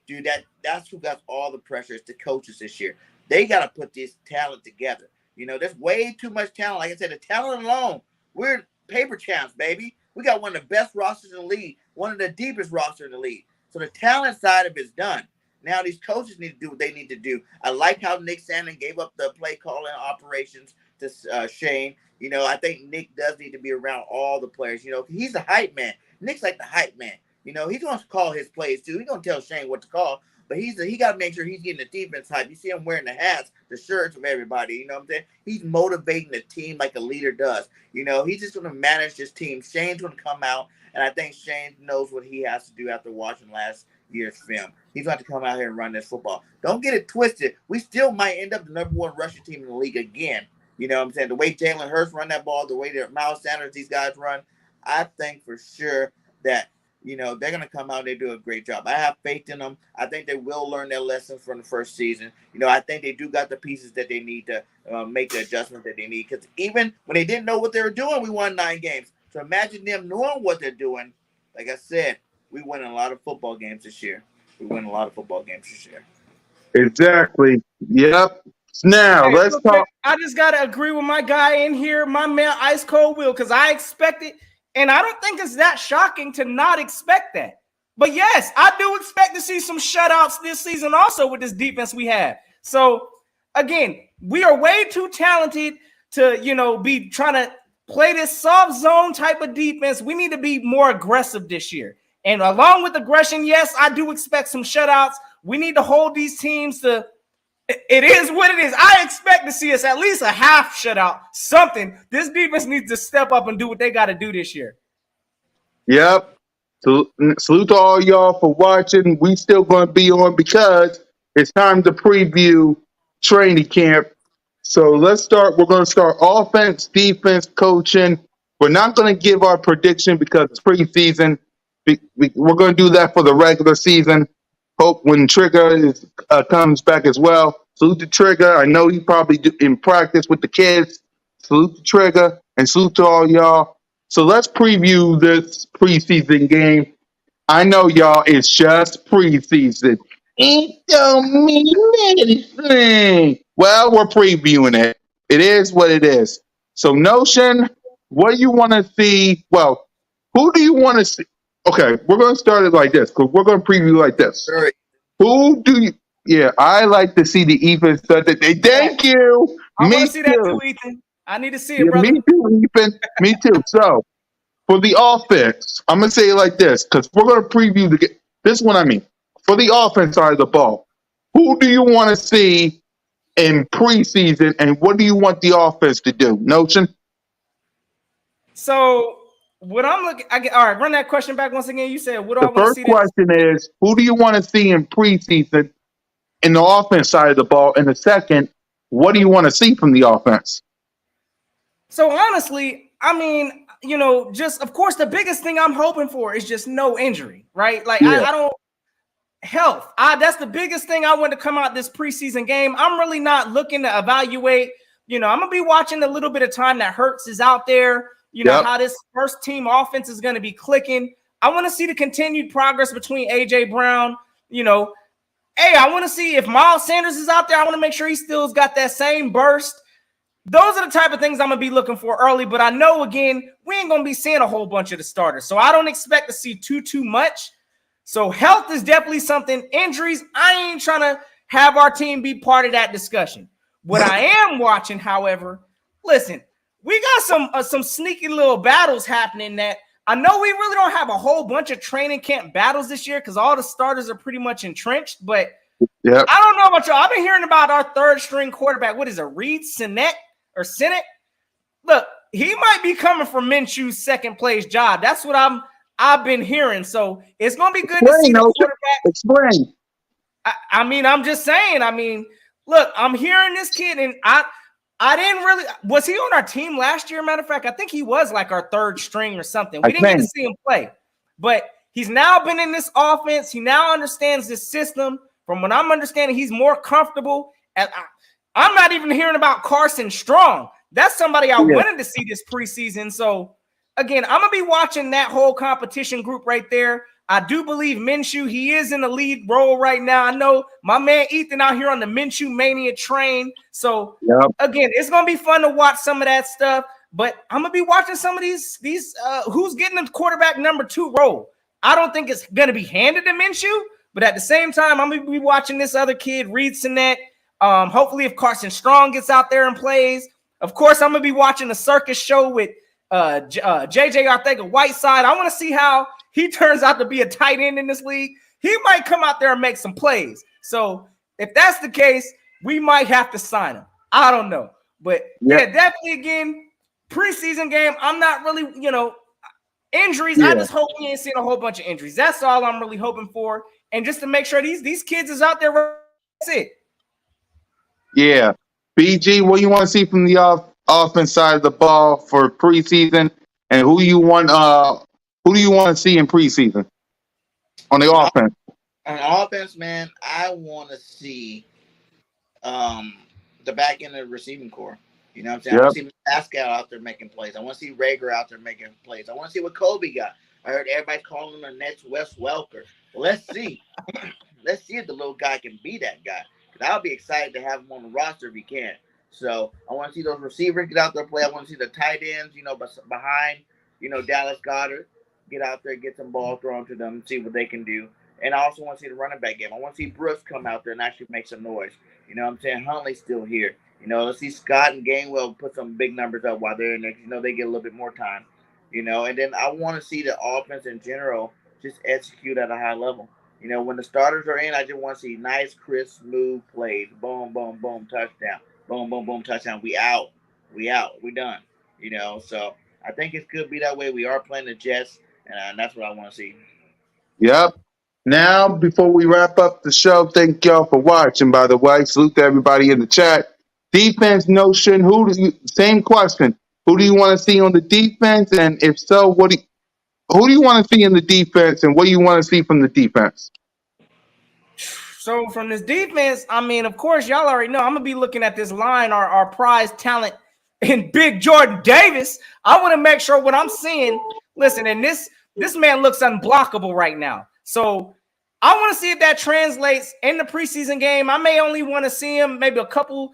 Dude, that's who got all the pressure. It's the coaches this year. They got to put this talent together. There's way too much talent. Like I said, the talent alone, we're paper champs, baby. We got one of the best rosters in the league, one of the deepest rosters in the league. So the talent side of it is done. Now these coaches need to do what they need to do. I like how Nick Sandlin gave up the play calling operations to Shane. I think Nick does need to be around all the players. He's the hype man. Nick's like the hype man. He's going to call his plays too. He's going to tell Shane what to call. But he got to make sure he's getting the defense hype. You see him wearing the hats, the shirts of everybody. You know what I'm saying? He's motivating the team like a leader does. He's just going to manage his team. Shane's going to come out, and I think Shane knows what he has to do after watching last year's film. He's going to come out here and run this football. Don't get it twisted. We still might end up the number 1 rushing team in the league again. You know what I'm saying? The way Jalen Hurts run that ball, the way that Miles Sanders, these guys run, I think for sure that they're going to come out and they do a great job. I have faith in them. I think they will learn their lessons from the first season. I think they do got the pieces that they need to make the adjustment that they need. Because even when they didn't know what they were doing, we won 9 games. So imagine them knowing what they're doing. Like I said, we win a lot of football games this year. Exactly. Yep. Now, let's talk. I just got to agree with my guy in here, my man Ice Cold Will, because I expect it. And I don't think it's that shocking to not expect that. But yes, I do expect to see some shutouts this season also with this defense we have. So, again, we are way too talented to, be trying to play this soft zone type of defense. We need to be more aggressive this year. And along with aggression, yes, I do expect some shutouts. We need to hold these teams to – it is what it is. I expect to see us at least a half shutout, something. This defense needs to step up and do what they got to do this year. Yep. Salute to all y'all for watching. We still going to be on because it's time to preview training camp. So let's start. We're going to start offense, defense, coaching. We're not going to give our prediction because it's preseason. We're going to do that for the regular season. Hope when Trigger comes back as well. Salute to Trigger. I know he probably in practice with the kids. Salute to Trigger and salute to all y'all. So let's preview this preseason game. I know y'all, it's just preseason. It don't mean anything. Well, we're previewing it. It is what it is. So, Notion, what do you want to see? Well, who do you want to see? Okay, we're going to start it like this because we're going to preview like this. Sure. Who do you? Yeah, I like to see the Ethan stuff that they. Thank you. I want Me to see that too. too, Ethan. I need to see it, Yeah, brother. me too, Ethan. Me too. So, for the offense, I'm going to say it like this because we're going to preview the. This is what I mean. For the offense side of the ball, who do you want to see in preseason, and what do you want the offense to do? Notion? So what I'm looking, all right, run that question back once again. You said, what do I The want to first see this? question is, who do you want to see in preseason in the offense side of the ball? And the second, what do you want to see from the offense? So honestly, I mean, you know, just of course, the biggest thing I'm hoping for is just no injury, right? Like Yeah. I don't health. That's the biggest thing I want to come out this preseason game. I'm really not looking to evaluate. You know, I'm gonna be watching a little bit of time that Hurts is out there. You know, Yep. how this first team offense is going to be clicking. I want to see the continued progress between AJ Brown. You know, hey, I want to see if Miles Sanders is out there. I want to make sure he still's got that same burst. Those are the type of things I'm going to be looking for early. But I know, again, we ain't going to be seeing a whole bunch of the starters. So I don't expect to see too much. So health is definitely something. Injuries, I ain't trying to have our team be part of that discussion. What I am watching, however, listen, we got some sneaky little battles happening that I know we really don't have a whole bunch of training camp battles this year because all the starters are pretty much entrenched. But Yep. I don't know about y'all. I've been hearing about our third string quarterback. What is it, Reed Sinnett or Sinnett? Look, he might be coming from Minshew's second place job. That's what I've been hearing. So it's gonna be good to see Explain, the Notion. quarterback. Explain. I mean, I'm just saying. I mean, look, I'm hearing this kid, and I didn't really. Was he on our team last year? Matter of fact, I think he was like our third string or something. We didn't get to see him play, but he's now been in this offense. He now understands this system. From what I'm understanding, he's more comfortable. I'm not even hearing about Carson Strong. That's somebody I wanted to see this preseason. So again, I'm gonna be watching that whole competition group right there. I do believe Minshew, he is in the lead role right now. I know my man Ethan out here on the Minshew Mania train. So again, it's gonna be fun to watch some of that stuff. But I'm gonna be watching some of these who's getting the quarterback number 2 role. I don't think it's gonna be handed to Minshew, but at the same time, I'm gonna be watching this other kid, Reed Sinnett. Hopefully, if Carson Strong gets out there and plays, of course, I'm gonna be watching the circus show with JJ Arcega-Whiteside. I want to see how he turns out to be a tight end in this league. He might come out there and make some plays. So if that's the case, we might have to sign him. I don't know. But yeah, definitely again, preseason game. I'm not really, injuries. I just hope we ain't seeing a whole bunch of injuries. That's all I'm really hoping for. And just to make sure these kids is out there. That's it. Yeah. BG, what do you want to see from the offense side of the ball for preseason, and who do you want to see in preseason on the offense? On offense, man, I want to see the back end of the receiving core. You know what I'm saying? I want to see Pascal out there making plays. I want to see Rager out there making plays. I want to see what Kobe got. I heard everybody calling him the next Wes Welker. Well, let's see. Let's see if the little guy can be that guy. Because I'll be excited to have him on the roster if he can. So I want to see those receivers get out there play. I want to see the tight ends, behind, Dallas Goedert, get out there, get some ball thrown to them, see what they can do. And I also want to see the running back game. I want to see Brooks come out there and actually make some noise. You know what I'm saying? Huntley's still here. Let's see Scott and Gainwell put some big numbers up while they're in there. They get a little bit more time. And then I want to see the offense in general just execute at a high level. When the starters are in, I just want to see nice, crisp, smooth plays. Boom, boom, boom, touchdown. Boom, boom, boom, touchdown. We out. We done. So I think it could be that way. We are playing the Jets, and that's what I want to see. Yep. Now, before we wrap up the show, thank y'all for watching, by the way. Salute to everybody in the chat. Defense Notion, same question. Who do you want to see on the defense? And if so, who do you want to see in the defense, and what do you want to see from the defense? So from this defense, I mean, of course, y'all already know I'm going to be looking at this line, our prize talent in Big Jordan Davis. I want to make sure what I'm seeing, listen, and this man looks unblockable right now. So I want to see if that translates in the preseason game. I may only want to see him maybe a couple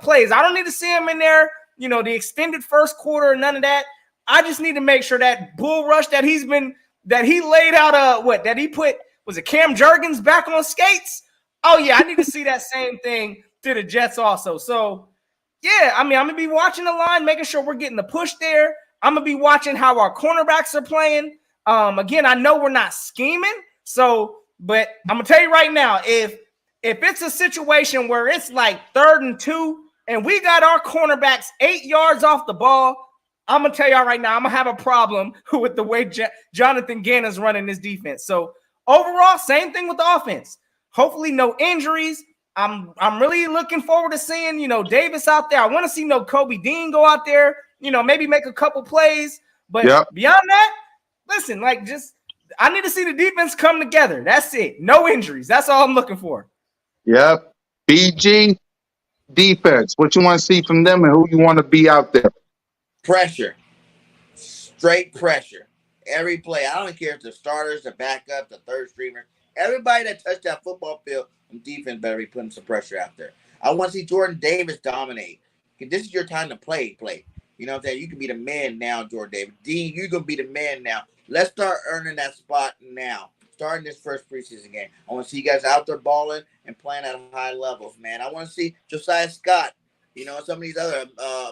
plays. I don't need to see him in there, the extended first quarter, none of that. I just need to make sure that bull rush that he laid out, that he put, was it Cam Jurgens back on skates? Oh, yeah, I need to see that same thing to the Jets also. So, yeah, I mean, I'm going to be watching the line, making sure we're getting the push there. I'm going to be watching how our cornerbacks are playing. Again, I know we're not scheming, but I'm going to tell you right now, if it's a situation where it's like 3rd and 2 and we got our cornerbacks 8 yards off the ball, I'm going to tell y'all right now, I'm going to have a problem with the way Jonathan Gannon's running this defense. So overall, same thing with the offense. Hopefully no injuries. I'm really looking forward to seeing, Davis out there. I want to see Kobe Dean go out there, maybe make a couple plays. But beyond that, listen, I need to see the defense come together. That's it. No injuries. That's all I'm looking for. Yep. BG, defense. What you want to see from them and who you want to be out there? Pressure. Straight pressure. Every play. I don't care if the starters, the backup, the third streamer. Everybody that touched that football field on defense better be putting some pressure out there. I want to see Jordan Davis dominate. This is your time to play. You know what I'm saying? You can be the man now, Jordan Davis. Dean, you're going to be the man now. Let's start earning that spot now. Starting this first preseason game. I want to see you guys out there balling and playing at high levels, man. I want to see Josiah Scott, some of these other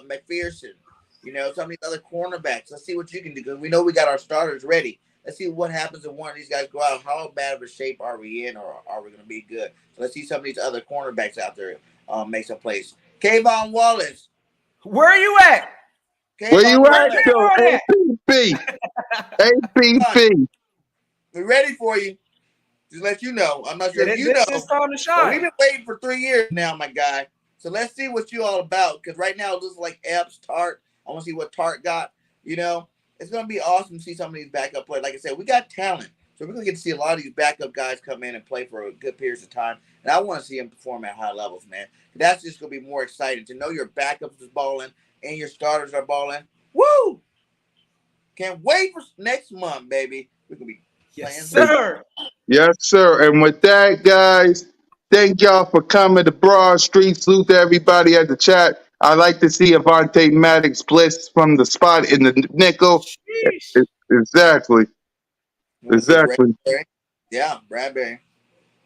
McPherson, some of these other cornerbacks. Let's see what you can do because we know we got our starters ready. Let's see what happens if one of these guys go out. How bad of a shape are we in, or are we going to be good? So let's see some of these other cornerbacks out there make some plays. Kayvon Wallace. Where are you at? Where you at, Joe? APP. APP. We're ready for you. Just let you know. I'm not sure if you know. It's time to shine. We've been waiting for 3 years now, my guy. So let's see what you all about. Because right now it looks like Epps, Tart. I want to see what Tart got. It's going to be awesome to see some of these backup players. Like I said, we got talent. So we're going to get to see a lot of these backup guys come in and play for a good period of time. And I want to see them perform at high levels, man. That's just going to be more exciting to know your backups is balling and your starters are balling. Woo! Can't wait for next month, baby. We're going to be playing. Yes, sir. Yes, sir. And with that, guys, thank y'all for coming to Broad Street. Salute to everybody at the chat. I like to see Avonte Maddox blitz from the spot in the nickel. Sheesh. Exactly. Exactly. Yeah, Bradbury.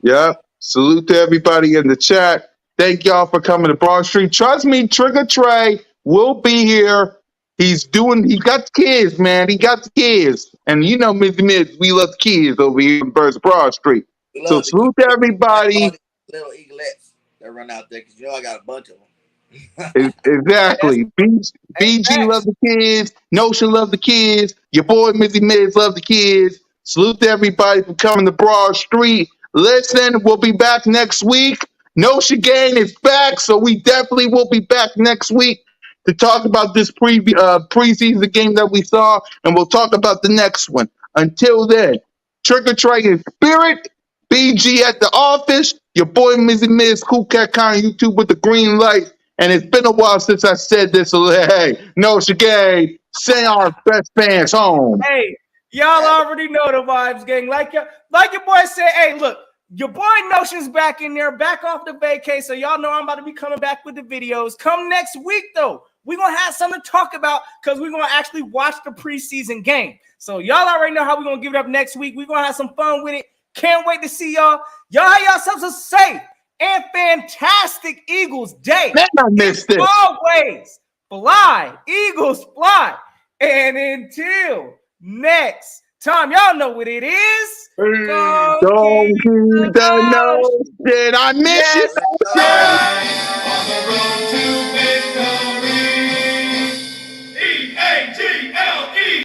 Yep. Salute to everybody in the chat. Thank y'all for coming to Broad Street. Trust me, Trigger Trey will be here. He got the kids, man. He got the kids. And Mr. Mids, we love the kids over here in Broad Street. So salute to everybody. Little eaglets that run out there because I got a bunch of them. Exactly. BG love the kids. Notion love the kids. Your boy Mizzy Mids love the kids. Salute to everybody for coming to Broad Street. Listen, we'll be back next week. Notion Gang is back, so we definitely will be back next week to talk about this preseason game that we saw, and we'll talk about the next one. Until then, Trick or Treat in spirit. BG at the office. Your boy Mizzy Miz, Cool Cat Con YouTube with the green light. And it's been a while since I said this. So, hey, Notion Gang, send our best fans home. Hey, y'all already know the vibes, gang. Like your boy said, hey, look, your boy Notion's back in there, back off the vacay. So y'all know I'm about to be coming back with the videos. Come next week, though. We're going to have something to talk about because we're going to actually watch the preseason game. So y'all already know how we're going to give it up next week. We're going to have some fun with it. Can't wait to see y'all. Y'all have yourselves a safe and fantastic Eagles day. Man, I missed it. Always fly, Eagles fly. And until next time, y'all know what it is. Don't keep the notion. I miss you. On the road.